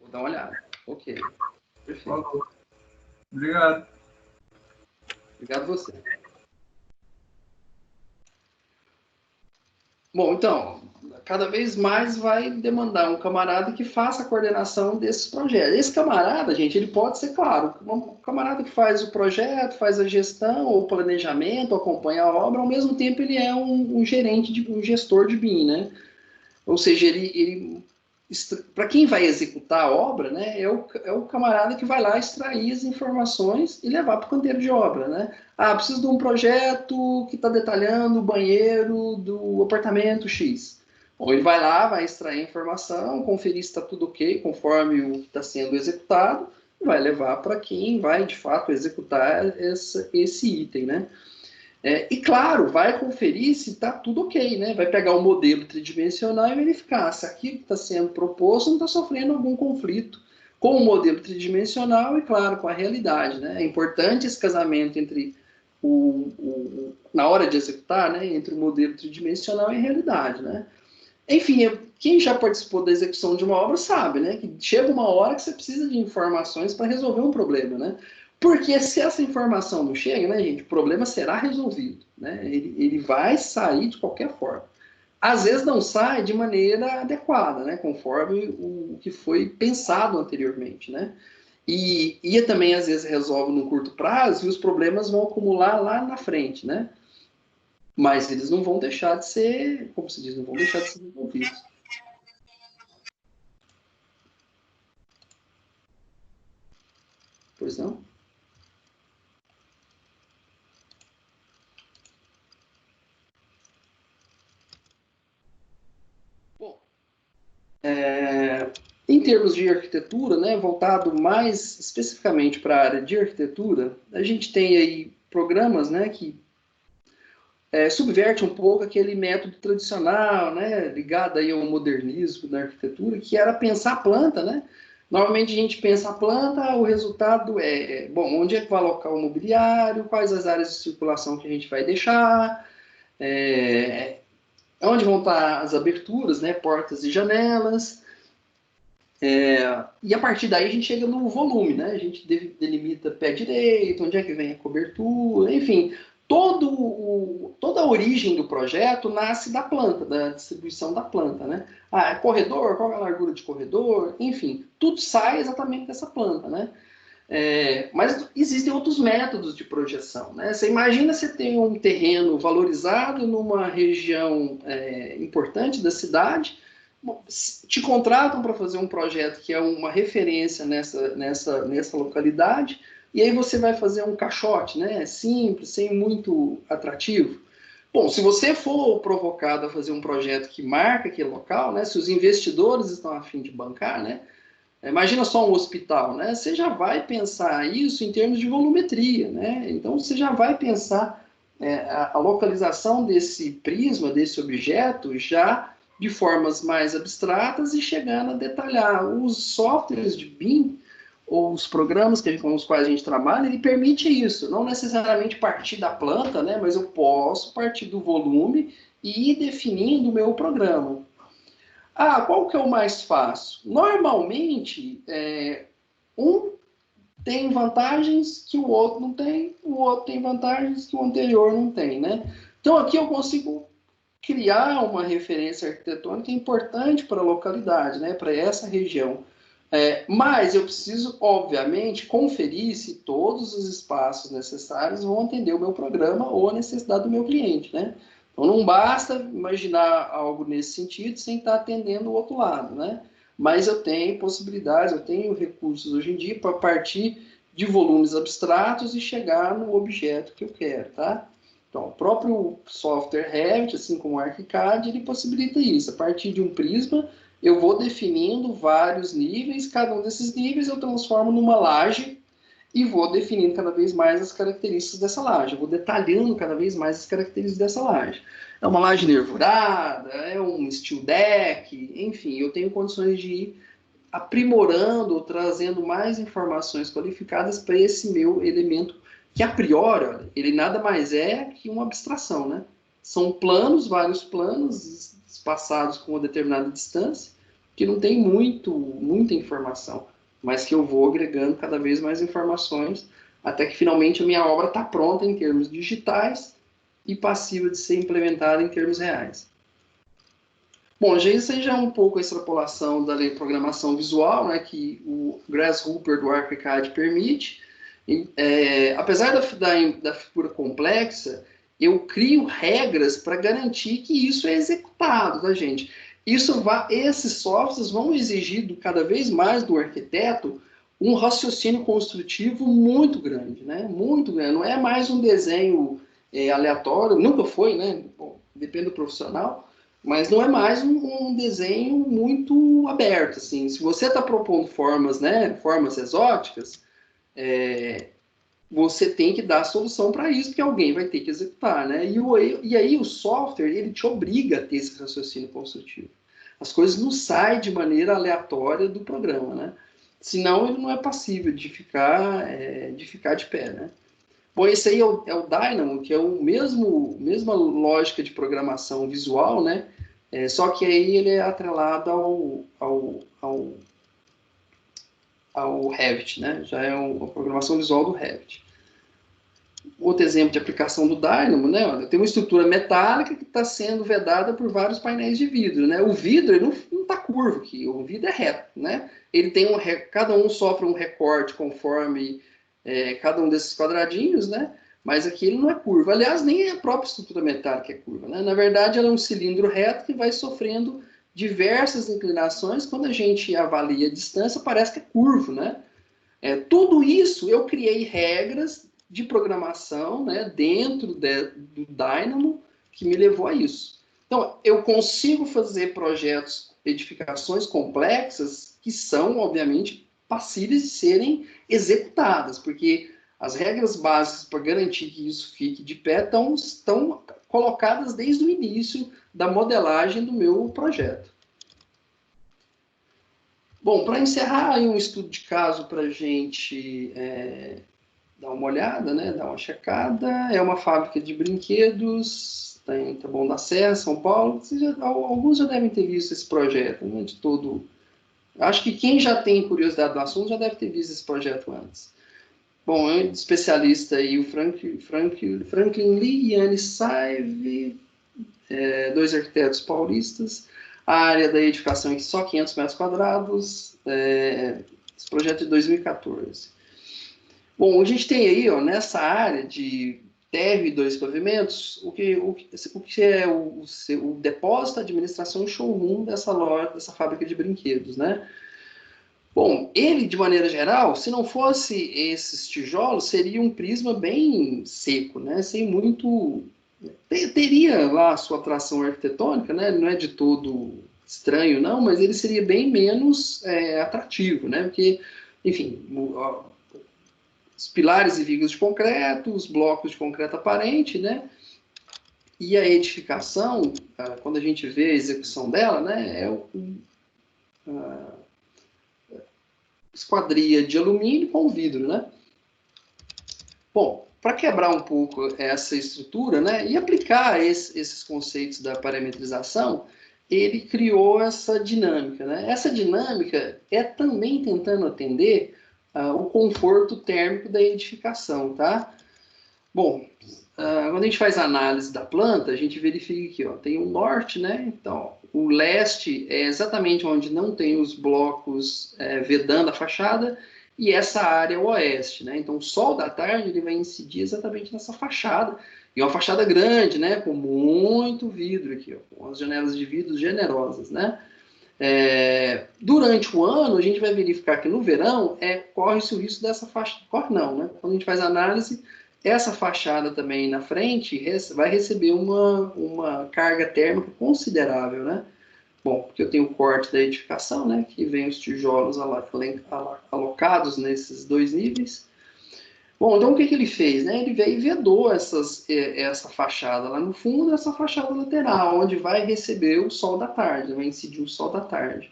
Vou dar uma olhada. Ok. Perfeito. Falou. Obrigado. Obrigado a você. Bom, então, cada vez mais vai demandar um camarada que faça a coordenação desses projetos. Esse camarada, gente, ele pode ser, claro, um camarada que faz o projeto, faz a gestão, ou o planejamento, acompanha a obra, ao mesmo tempo ele é um gerente, um gestor de BIM, né? Ou seja, ele para quem vai executar a obra, né, é o camarada que vai lá extrair as informações e levar para o canteiro de obra, né? Ah, preciso de um projeto que está detalhando o banheiro do apartamento X. Bom, ele vai lá, vai extrair a informação, conferir se está tudo ok, conforme o que está sendo executado, e vai levar para quem vai, de fato, executar esse item, né? E claro, vai conferir se está tudo ok, né? Vai pegar o modelo tridimensional e verificar se aquilo que está sendo proposto não está sofrendo algum conflito com o modelo tridimensional e, claro, com a realidade, né? É importante esse casamento entre na hora de executar, né? Entre o modelo tridimensional e a realidade, né? Enfim, quem já participou da execução de uma obra sabe, né? Que chega uma hora que você precisa de informações para resolver um problema, né? Porque se essa informação não chega, né, gente, o problema será resolvido, né? Ele vai sair de qualquer forma. Às vezes não sai de maneira adequada, né? Conforme o que foi pensado anteriormente, né? E também às vezes resolve no curto prazo e os problemas vão acumular lá na frente, né? Mas eles não vão deixar de ser, como se diz, não vão deixar de ser resolvidos. Pois não? Bom, em termos de arquitetura, né, voltado mais especificamente para a área de arquitetura, a gente tem aí programas, né, que subverte um pouco aquele método tradicional, né, ligado aí ao modernismo da arquitetura, que era pensar a planta, né? Normalmente a gente pensa a planta, o resultado bom, onde é que vai alocar o mobiliário, quais as áreas de circulação que a gente vai deixar, onde vão estar as aberturas, né, portas e janelas, e a partir daí a gente chega no volume, né? A gente delimita pé direito, onde é que vem a cobertura, enfim, toda a origem do projeto nasce da planta, da distribuição da planta, né? É corredor, qual é a largura de corredor, enfim, tudo sai exatamente dessa planta, né? Mas existem outros métodos de projeção, né? Você imagina você tem um terreno valorizado numa região importante da cidade, te contratam para fazer um projeto que é uma referência nessa localidade, e aí você vai fazer um caixote, né? Simples, sem muito atrativo. Bom, se você for provocado a fazer um projeto que marca aquele local, né? Se os investidores estão a fim de bancar, né? Imagina só um hospital, né? Você já vai pensar isso em termos de volumetria, né? Então você já vai pensar a localização desse prisma, desse objeto, já de formas mais abstratas e chegando a detalhar. Os softwares de BIM, ou os programas com os quais a gente trabalha, ele permite isso, não necessariamente partir da planta, né, mas eu posso partir do volume e ir definindo o meu programa. Qual que é o mais fácil? Normalmente, um tem vantagens que o outro não tem, o outro tem vantagens que o anterior não tem, né? Então aqui eu consigo criar uma referência arquitetônica importante para a localidade, né, para essa região. Mas eu preciso, obviamente, conferir se todos os espaços necessários vão atender o meu programa ou a necessidade do meu cliente, né? Então não basta imaginar algo nesse sentido sem estar atendendo o outro lado, né? Mas eu tenho possibilidades, eu tenho recursos hoje em dia para partir de volumes abstratos e chegar no objeto que eu quero, tá? Então, o próprio software Revit, assim como o ArchiCAD, ele possibilita isso. A partir de um prisma, eu vou definindo vários níveis, cada um desses níveis eu transformo numa laje e vou definindo cada vez mais as características dessa laje. Eu vou detalhando cada vez mais as características dessa laje. É uma laje nervurada, é um steel deck, enfim, eu tenho condições de ir aprimorando, trazendo mais informações qualificadas para esse meu elemento que a priori, olha, ele nada mais é que uma abstração, né? São planos, vários planos, espaçados com uma determinada distância, que não tem muita informação, mas que eu vou agregando cada vez mais informações, até que finalmente a minha obra está pronta em termos digitais e passível de ser implementada em termos reais. Bom, isso aí já é um pouco a extrapolação da lei de programação visual, né, que o Grasshopper do ArchiCAD permite. Apesar da figura complexa, eu crio regras para garantir que isso é executado, tá, gente? Esses softwares vão exigir cada vez mais do arquiteto um raciocínio construtivo muito grande, né? Muito grande. Não é mais um desenho aleatório, nunca foi, né? Bom, depende do profissional, mas não é mais um desenho muito aberto, assim. Se você está propondo formas, né? Formas exóticas, você tem que dar a solução para isso, porque alguém vai ter que executar, né? E aí o software, ele te obriga a ter esse raciocínio construtivo. As coisas não saem de maneira aleatória do programa, né? Senão ele não é passível de ficar de pé, né? Bom, esse aí é o Dynamo, que é mesma lógica de programação visual, né? Só que aí ele é atrelado ao Revit, né? Já é uma programação visual do Revit. Outro exemplo de aplicação do Dynamo, né? Olha, tem uma estrutura metálica que está sendo vedada por vários painéis de vidro, né? O vidro ele não está curvo aqui, o vidro é reto, né? Ele tem cada um sofre um recorte conforme cada um desses quadradinhos, né? Mas aqui ele não é curvo. Aliás, nem a própria estrutura metálica é curva, né? Na verdade, ela é um cilindro reto que vai sofrendo diversas inclinações. Quando a gente avalia a distância, parece que é curvo, né? Tudo isso eu criei regras de programação, né, dentro do Dynamo que me levou a isso. Então, eu consigo fazer projetos edificações complexas que são, obviamente, passíveis de serem executadas, porque as regras básicas para garantir que isso fique de pé estão colocadas desde o início da modelagem do meu projeto. Bom, para encerrar aí um estudo de caso para a gente dar uma olhada, né, dar uma checada, é uma fábrica de brinquedos, está em Taboão da Serra, São Paulo. Alguns já devem ter visto esse projeto, né, de todo. Acho que quem já tem curiosidade do assunto já deve ter visto esse projeto antes. Bom, é um especialista aí, o Franklin Lee e Anne Saive, 2 arquitetos paulistas. A área da edificação é só 500 metros quadrados, esse projeto é de 2014. Bom, a gente tem aí, ó, nessa área de térreo e 2 pavimentos, o que é o depósito, administração e showroom dessa loja, dessa fábrica de brinquedos, né? Bom, ele, de maneira geral, se não fosse esses tijolos, seria um prisma bem seco, né? Sem muito... Teria lá a sua atração arquitetônica, né? Não é de todo estranho, não, mas ele seria bem menos atrativo, né? Porque, enfim, os pilares e vigas de concreto, os blocos de concreto aparente, né? E a edificação, quando a gente vê a execução dela, né? Esquadria de alumínio com vidro, né? Bom, para quebrar um pouco essa estrutura, né, e aplicar esses conceitos da parametrização, ele criou essa dinâmica, né? Essa dinâmica é também tentando atender o conforto térmico da edificação, tá? Bom, quando a gente faz a análise da planta, a gente verifica aqui, ó, tem o norte, né? Então, o leste é exatamente onde não tem os blocos vedando a fachada, e essa área é o oeste, né? Então, o sol da tarde ele vai incidir exatamente nessa fachada, e uma fachada grande, né? Com muito vidro aqui, ó, com as janelas de vidro generosas, né? Durante o ano, a gente vai verificar que no verão corre-se o risco dessa fachada. Corre não, né? Quando a gente faz a análise, essa fachada também na frente vai receber uma carga térmica considerável, né? Bom, porque eu tenho o corte da edificação, né? Que vem os tijolos alocados nesses 2 níveis. Bom, então o que ele fez, né? Ele veio e vedou essa fachada lá no fundo, essa fachada lateral, onde vai receber o sol da tarde, vai incidir o sol da tarde.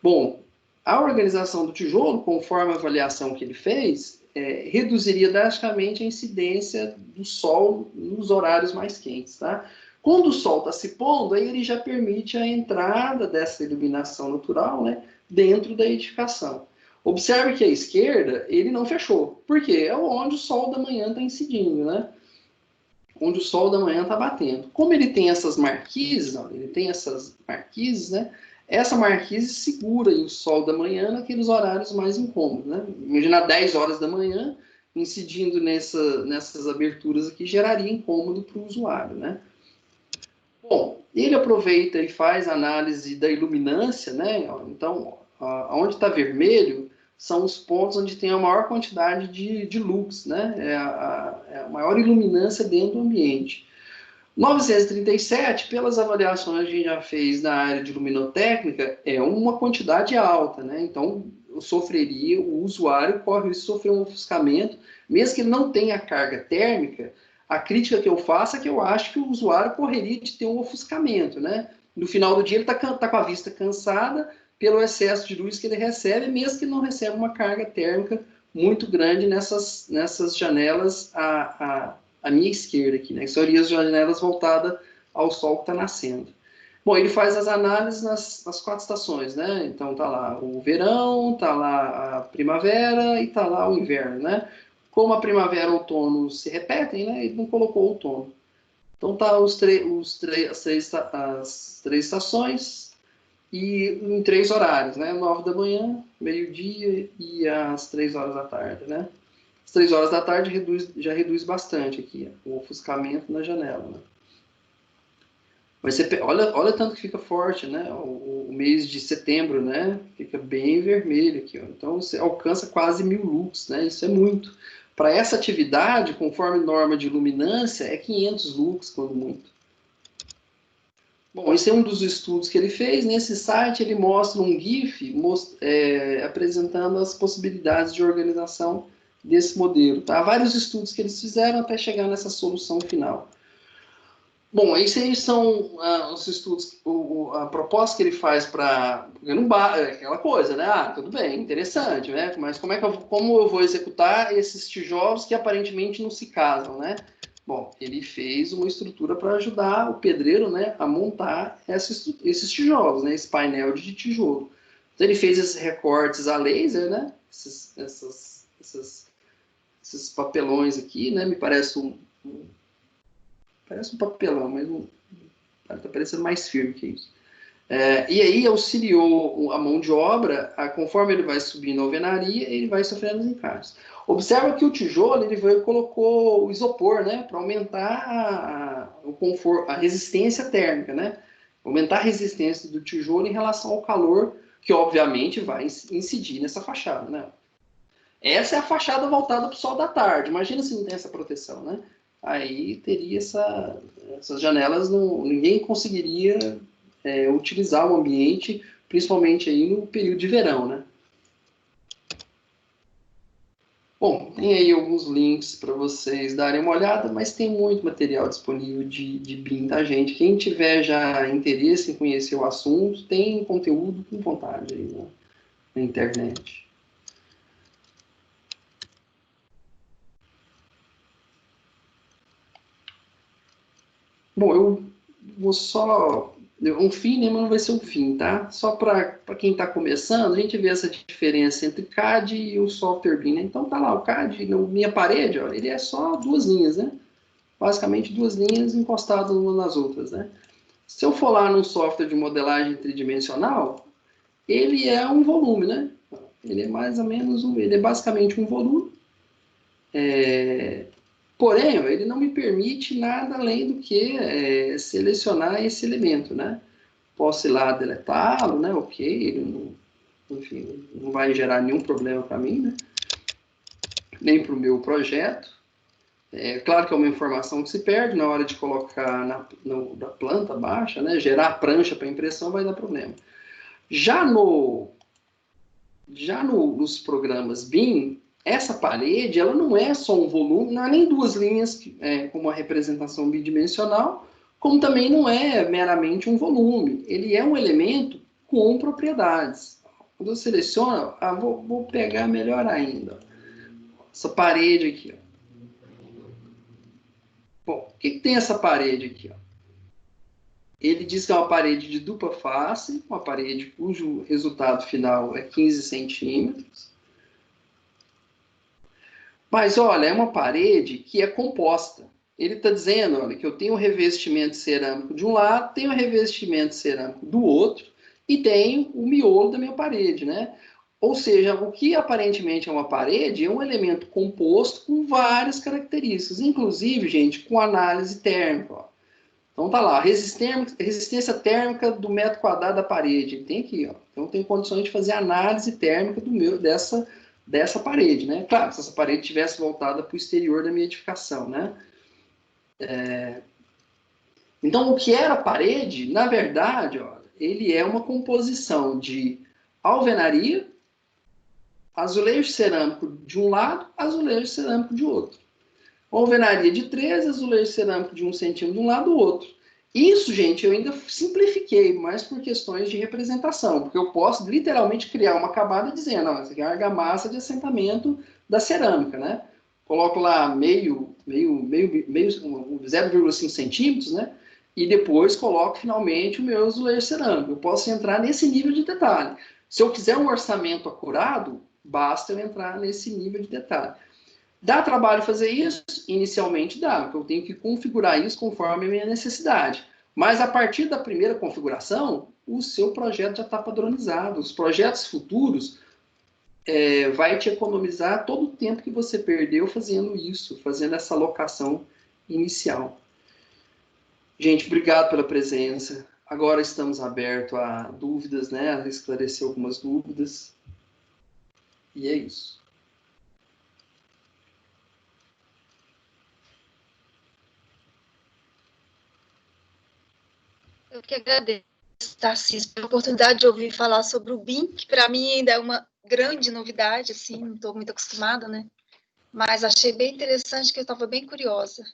Bom, a organização do tijolo, conforme a avaliação que ele fez, reduziria drasticamente a incidência do sol nos horários mais quentes, tá? Quando o sol está se pondo, aí ele já permite a entrada dessa iluminação natural, né, dentro da edificação. Observe que a esquerda, ele não fechou. Por quê? É onde o sol da manhã está incidindo, né? Onde o sol da manhã está batendo. Como ele tem essas marquises, né? Essa marquise segura o sol da manhã naqueles horários mais incômodos, né? Imagina 10 horas da manhã, incidindo nessas aberturas aqui, geraria incômodo para o usuário, né? Bom, ele aproveita e faz análise da iluminância, né? Então, onde está vermelho são os pontos onde tem a maior quantidade de lux, né? É a maior iluminância dentro do ambiente. 937, pelas avaliações que a gente já fez na área de luminotécnica, é uma quantidade alta, né? Então, o usuário corre o risco de sofrer um ofuscamento, mesmo que ele não tenha carga térmica. A crítica que eu faço é que eu acho que o usuário correria de ter um ofuscamento, né? No final do dia, ele está com a vista cansada pelo excesso de luz que ele recebe, mesmo que ele não receba uma carga térmica muito grande nessas janelas à minha esquerda aqui, né? Que seriam as janelas voltadas ao sol que está nascendo. Bom, ele faz as análises nas 4 estações, né? Então tá lá o verão, tá lá a primavera e tá lá o inverno, né? Como a primavera e o outono se repetem, né? Ele não colocou outono. Então tá as 3 estações e em 3 horários, né? 9 da manhã, meio-dia e às 3 horas da tarde, né? Às 3 horas da tarde já reduz bastante aqui o ofuscamento na janela, né? Mas olha tanto que fica forte, né? O mês de setembro, né? Fica bem vermelho aqui, ó. Então você alcança quase 1000 lux, né? Isso é muito. Para essa atividade, conforme norma de luminância, é 500 lux, quando muito. Bom, esse é um dos estudos que ele fez. Nesse site, ele mostra um GIF apresentando as possibilidades de organização desse modelo. Tá? Vários estudos que eles fizeram até chegar nessa solução final. Bom, esses aí são os estudos, a proposta que ele faz para... aquela coisa, né? Ah, tudo bem, interessante, né? Mas como eu vou executar esses tijolos que aparentemente não se casam, né? Bom, ele fez uma estrutura para ajudar o pedreiro, né, a montar esses tijolos, né? Esse painel de tijolo. Então, ele fez esses recortes a laser, né? Esses papelões aqui, né? Me parece parece um papelão, mas está parecendo mais firme que isso. E aí auxiliou a mão de obra, conforme ele vai subindo a alvenaria, ele vai sofrendo os encaixes. Observa que o tijolo, colocou o isopor, né, para aumentar o conforto, a resistência térmica, né, aumentar a resistência do tijolo em relação ao calor, que obviamente vai incidir nessa fachada, né. Essa é a fachada voltada para o sol da tarde. Imagina se não tem essa proteção, né? Aí teria essas janelas, ninguém conseguiria utilizar o ambiente, principalmente aí no período de verão, né? Bom, tem aí alguns links para vocês darem uma olhada, mas tem muito material disponível de BIM, tá, gente? Quem tiver já interesse em conhecer o assunto, tem conteúdo com vontade aí, né, na internet. Bom, eu vou só... Um fim, né, mas não vai ser um fim, tá? Só para quem está começando, a gente vê essa diferença entre CAD e o software BIM, né? Então tá lá, o CAD, na minha parede, ó, ele é só duas linhas, né? Basicamente duas linhas encostadas umas nas outras, né? Se eu for lá no software de modelagem tridimensional, ele é um volume, né? Ele é mais ou menos ele é basicamente um volume. Porém, ele não me permite nada além do que selecionar esse elemento, né? Posso ir lá deletá-lo, né? Ok, ele não, enfim, não vai gerar nenhum problema para mim, né? Nem para o meu projeto. É claro que é uma informação que se perde na hora de colocar na planta baixa, né? Gerar a prancha para impressão vai dar problema. Já nos programas BIM, essa parede, ela não é só um volume, não é nem duas linhas, como a representação bidimensional, como também não é meramente um volume. Ele é um elemento com propriedades. Quando eu seleciono, vou pegar melhor ainda. Essa parede aqui. Ó. Bom, o que tem essa parede aqui? Ó? Ele diz que é uma parede de dupla face, uma parede cujo resultado final é 15 centímetros. Mas, olha, é uma parede que é composta. Ele está dizendo, olha, que eu tenho um revestimento cerâmico de um lado, tenho um revestimento cerâmico do outro, e tenho o miolo da minha parede, né? Ou seja, o que aparentemente é uma parede é um elemento composto com várias características, inclusive, gente, com análise térmica. Ó. Então tá lá, resistência térmica do metro quadrado da parede. Tem aqui, ó. Então tem condições de fazer análise térmica dessa parede, né? Claro, se essa parede tivesse voltada para o exterior da minha edificação, né? Então, o que era parede, na verdade, ó, ele é uma composição de alvenaria, azulejo cerâmico de um lado, azulejo cerâmico de outro. Alvenaria de 3, azulejo cerâmico de 1 centímetro de um lado do outro. Isso, gente, eu ainda simplifiquei, mais por questões de representação, porque eu posso literalmente criar uma camada dizendo, ó, essa aqui é a argamassa de assentamento da cerâmica, né? Coloco lá 0,5 centímetros, né? E depois coloco finalmente o meu azulejo cerâmico. Eu posso entrar nesse nível de detalhe. Se eu quiser um orçamento acurado, basta eu entrar nesse nível de detalhe. Dá trabalho fazer isso? Inicialmente dá, porque eu tenho que configurar isso conforme a minha necessidade. Mas a partir da primeira configuração, o seu projeto já está padronizado. Os projetos futuros vai te economizar todo o tempo que você perdeu fazendo isso, fazendo essa alocação inicial. Gente, obrigado pela presença. Agora estamos abertos a dúvidas, né? A esclarecer algumas dúvidas. E é isso. Eu que agradeço, Tarcísio, pela oportunidade de ouvir falar sobre o BIM, que para mim ainda é uma grande novidade, assim, não estou muito acostumada, né? Mas achei bem interessante, que eu estava bem curiosa.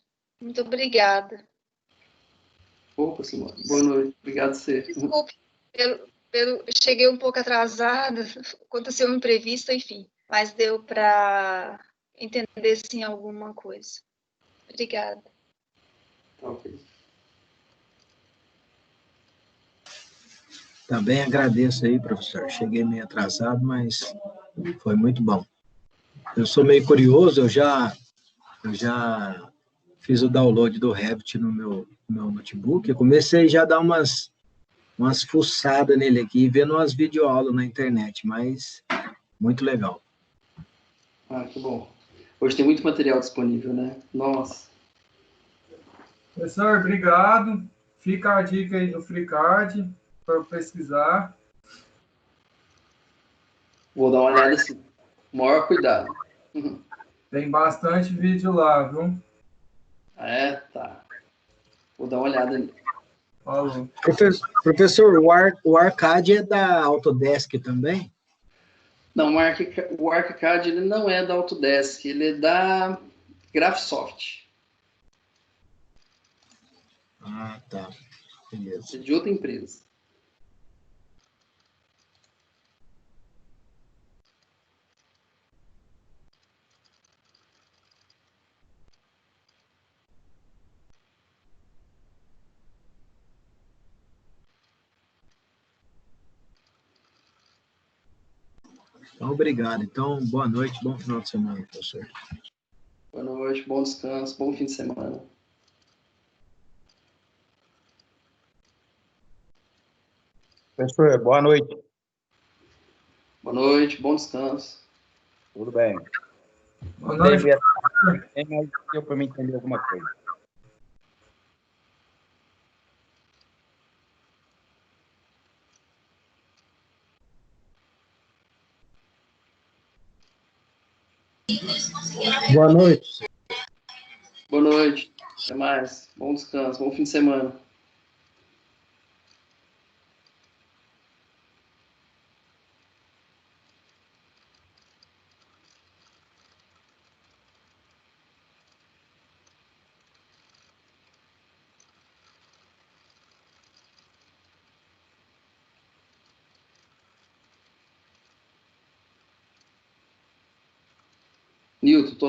Muito obrigada. Opa, Simone, boa noite. Obrigado a você. Desculpe, cheguei um pouco atrasada, aconteceu um imprevisto, enfim. Mas deu para entender, sim, alguma coisa. Obrigada. Ok. Também agradeço aí, professor. Cheguei meio atrasado, mas foi muito bom. Eu sou meio curioso, eu já fiz o download do Revit no meu notebook. Eu comecei já a dar umas fuçadas nele aqui, vendo umas videoaulas na internet, mas muito legal. Ah, que bom. Hoje tem muito material disponível, né? Nossa. Professor, obrigado. Fica a dica aí do FreeCAD para eu pesquisar. Vou dar uma olhada assim. Maior cuidado. Tem bastante vídeo lá, viu? É, tá. Vou dar uma olhada ali. Falou. Professor, o Arcade é da Autodesk também? Não, o ArchiCAD ele não é da Autodesk, ele é da Graphisoft. Ah, tá. Beleza. É de outra empresa. Então, obrigado. Então, boa noite, bom final de semana, professor. Boa noite, bom descanso, bom fim de semana. Professor, boa noite. Boa noite, bom descanso. Tudo bem? Boa noite. Tem mais eu para me entender alguma coisa. Boa noite. Boa noite, até mais. Bom descanso, bom fim de semana. Nilton, tô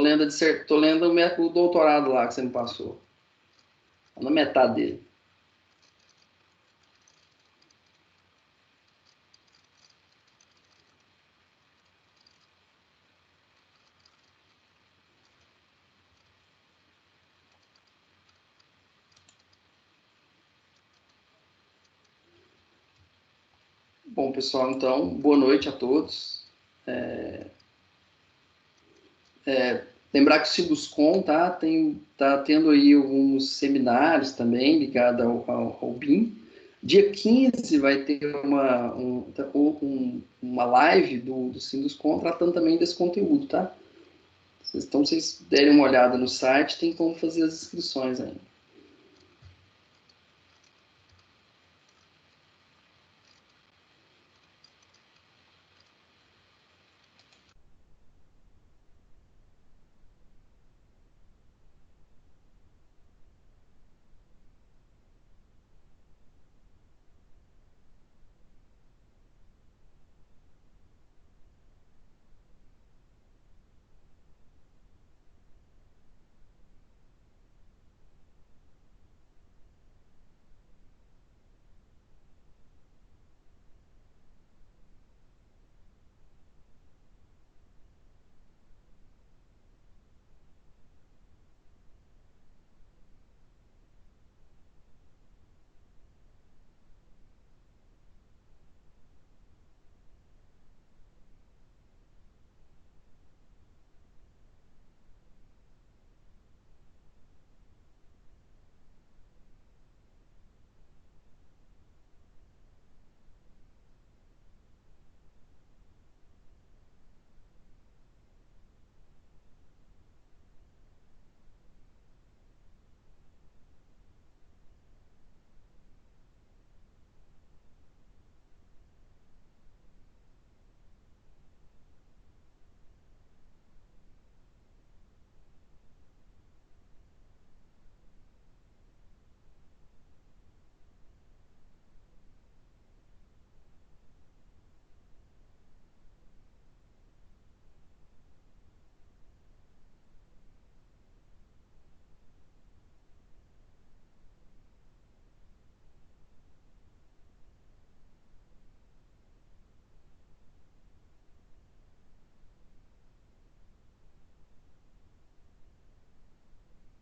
lendo o doutorado lá que você me passou. Tô na metade dele. Bom, pessoal, então, boa noite a todos. Lembrar que o Sinduscom tá tendo aí alguns seminários também ligados ao BIM. Dia 15 vai ter uma live do Sinduscom tratando também desse conteúdo, tá? Então, se vocês derem uma olhada no site, tem como fazer as inscrições ainda.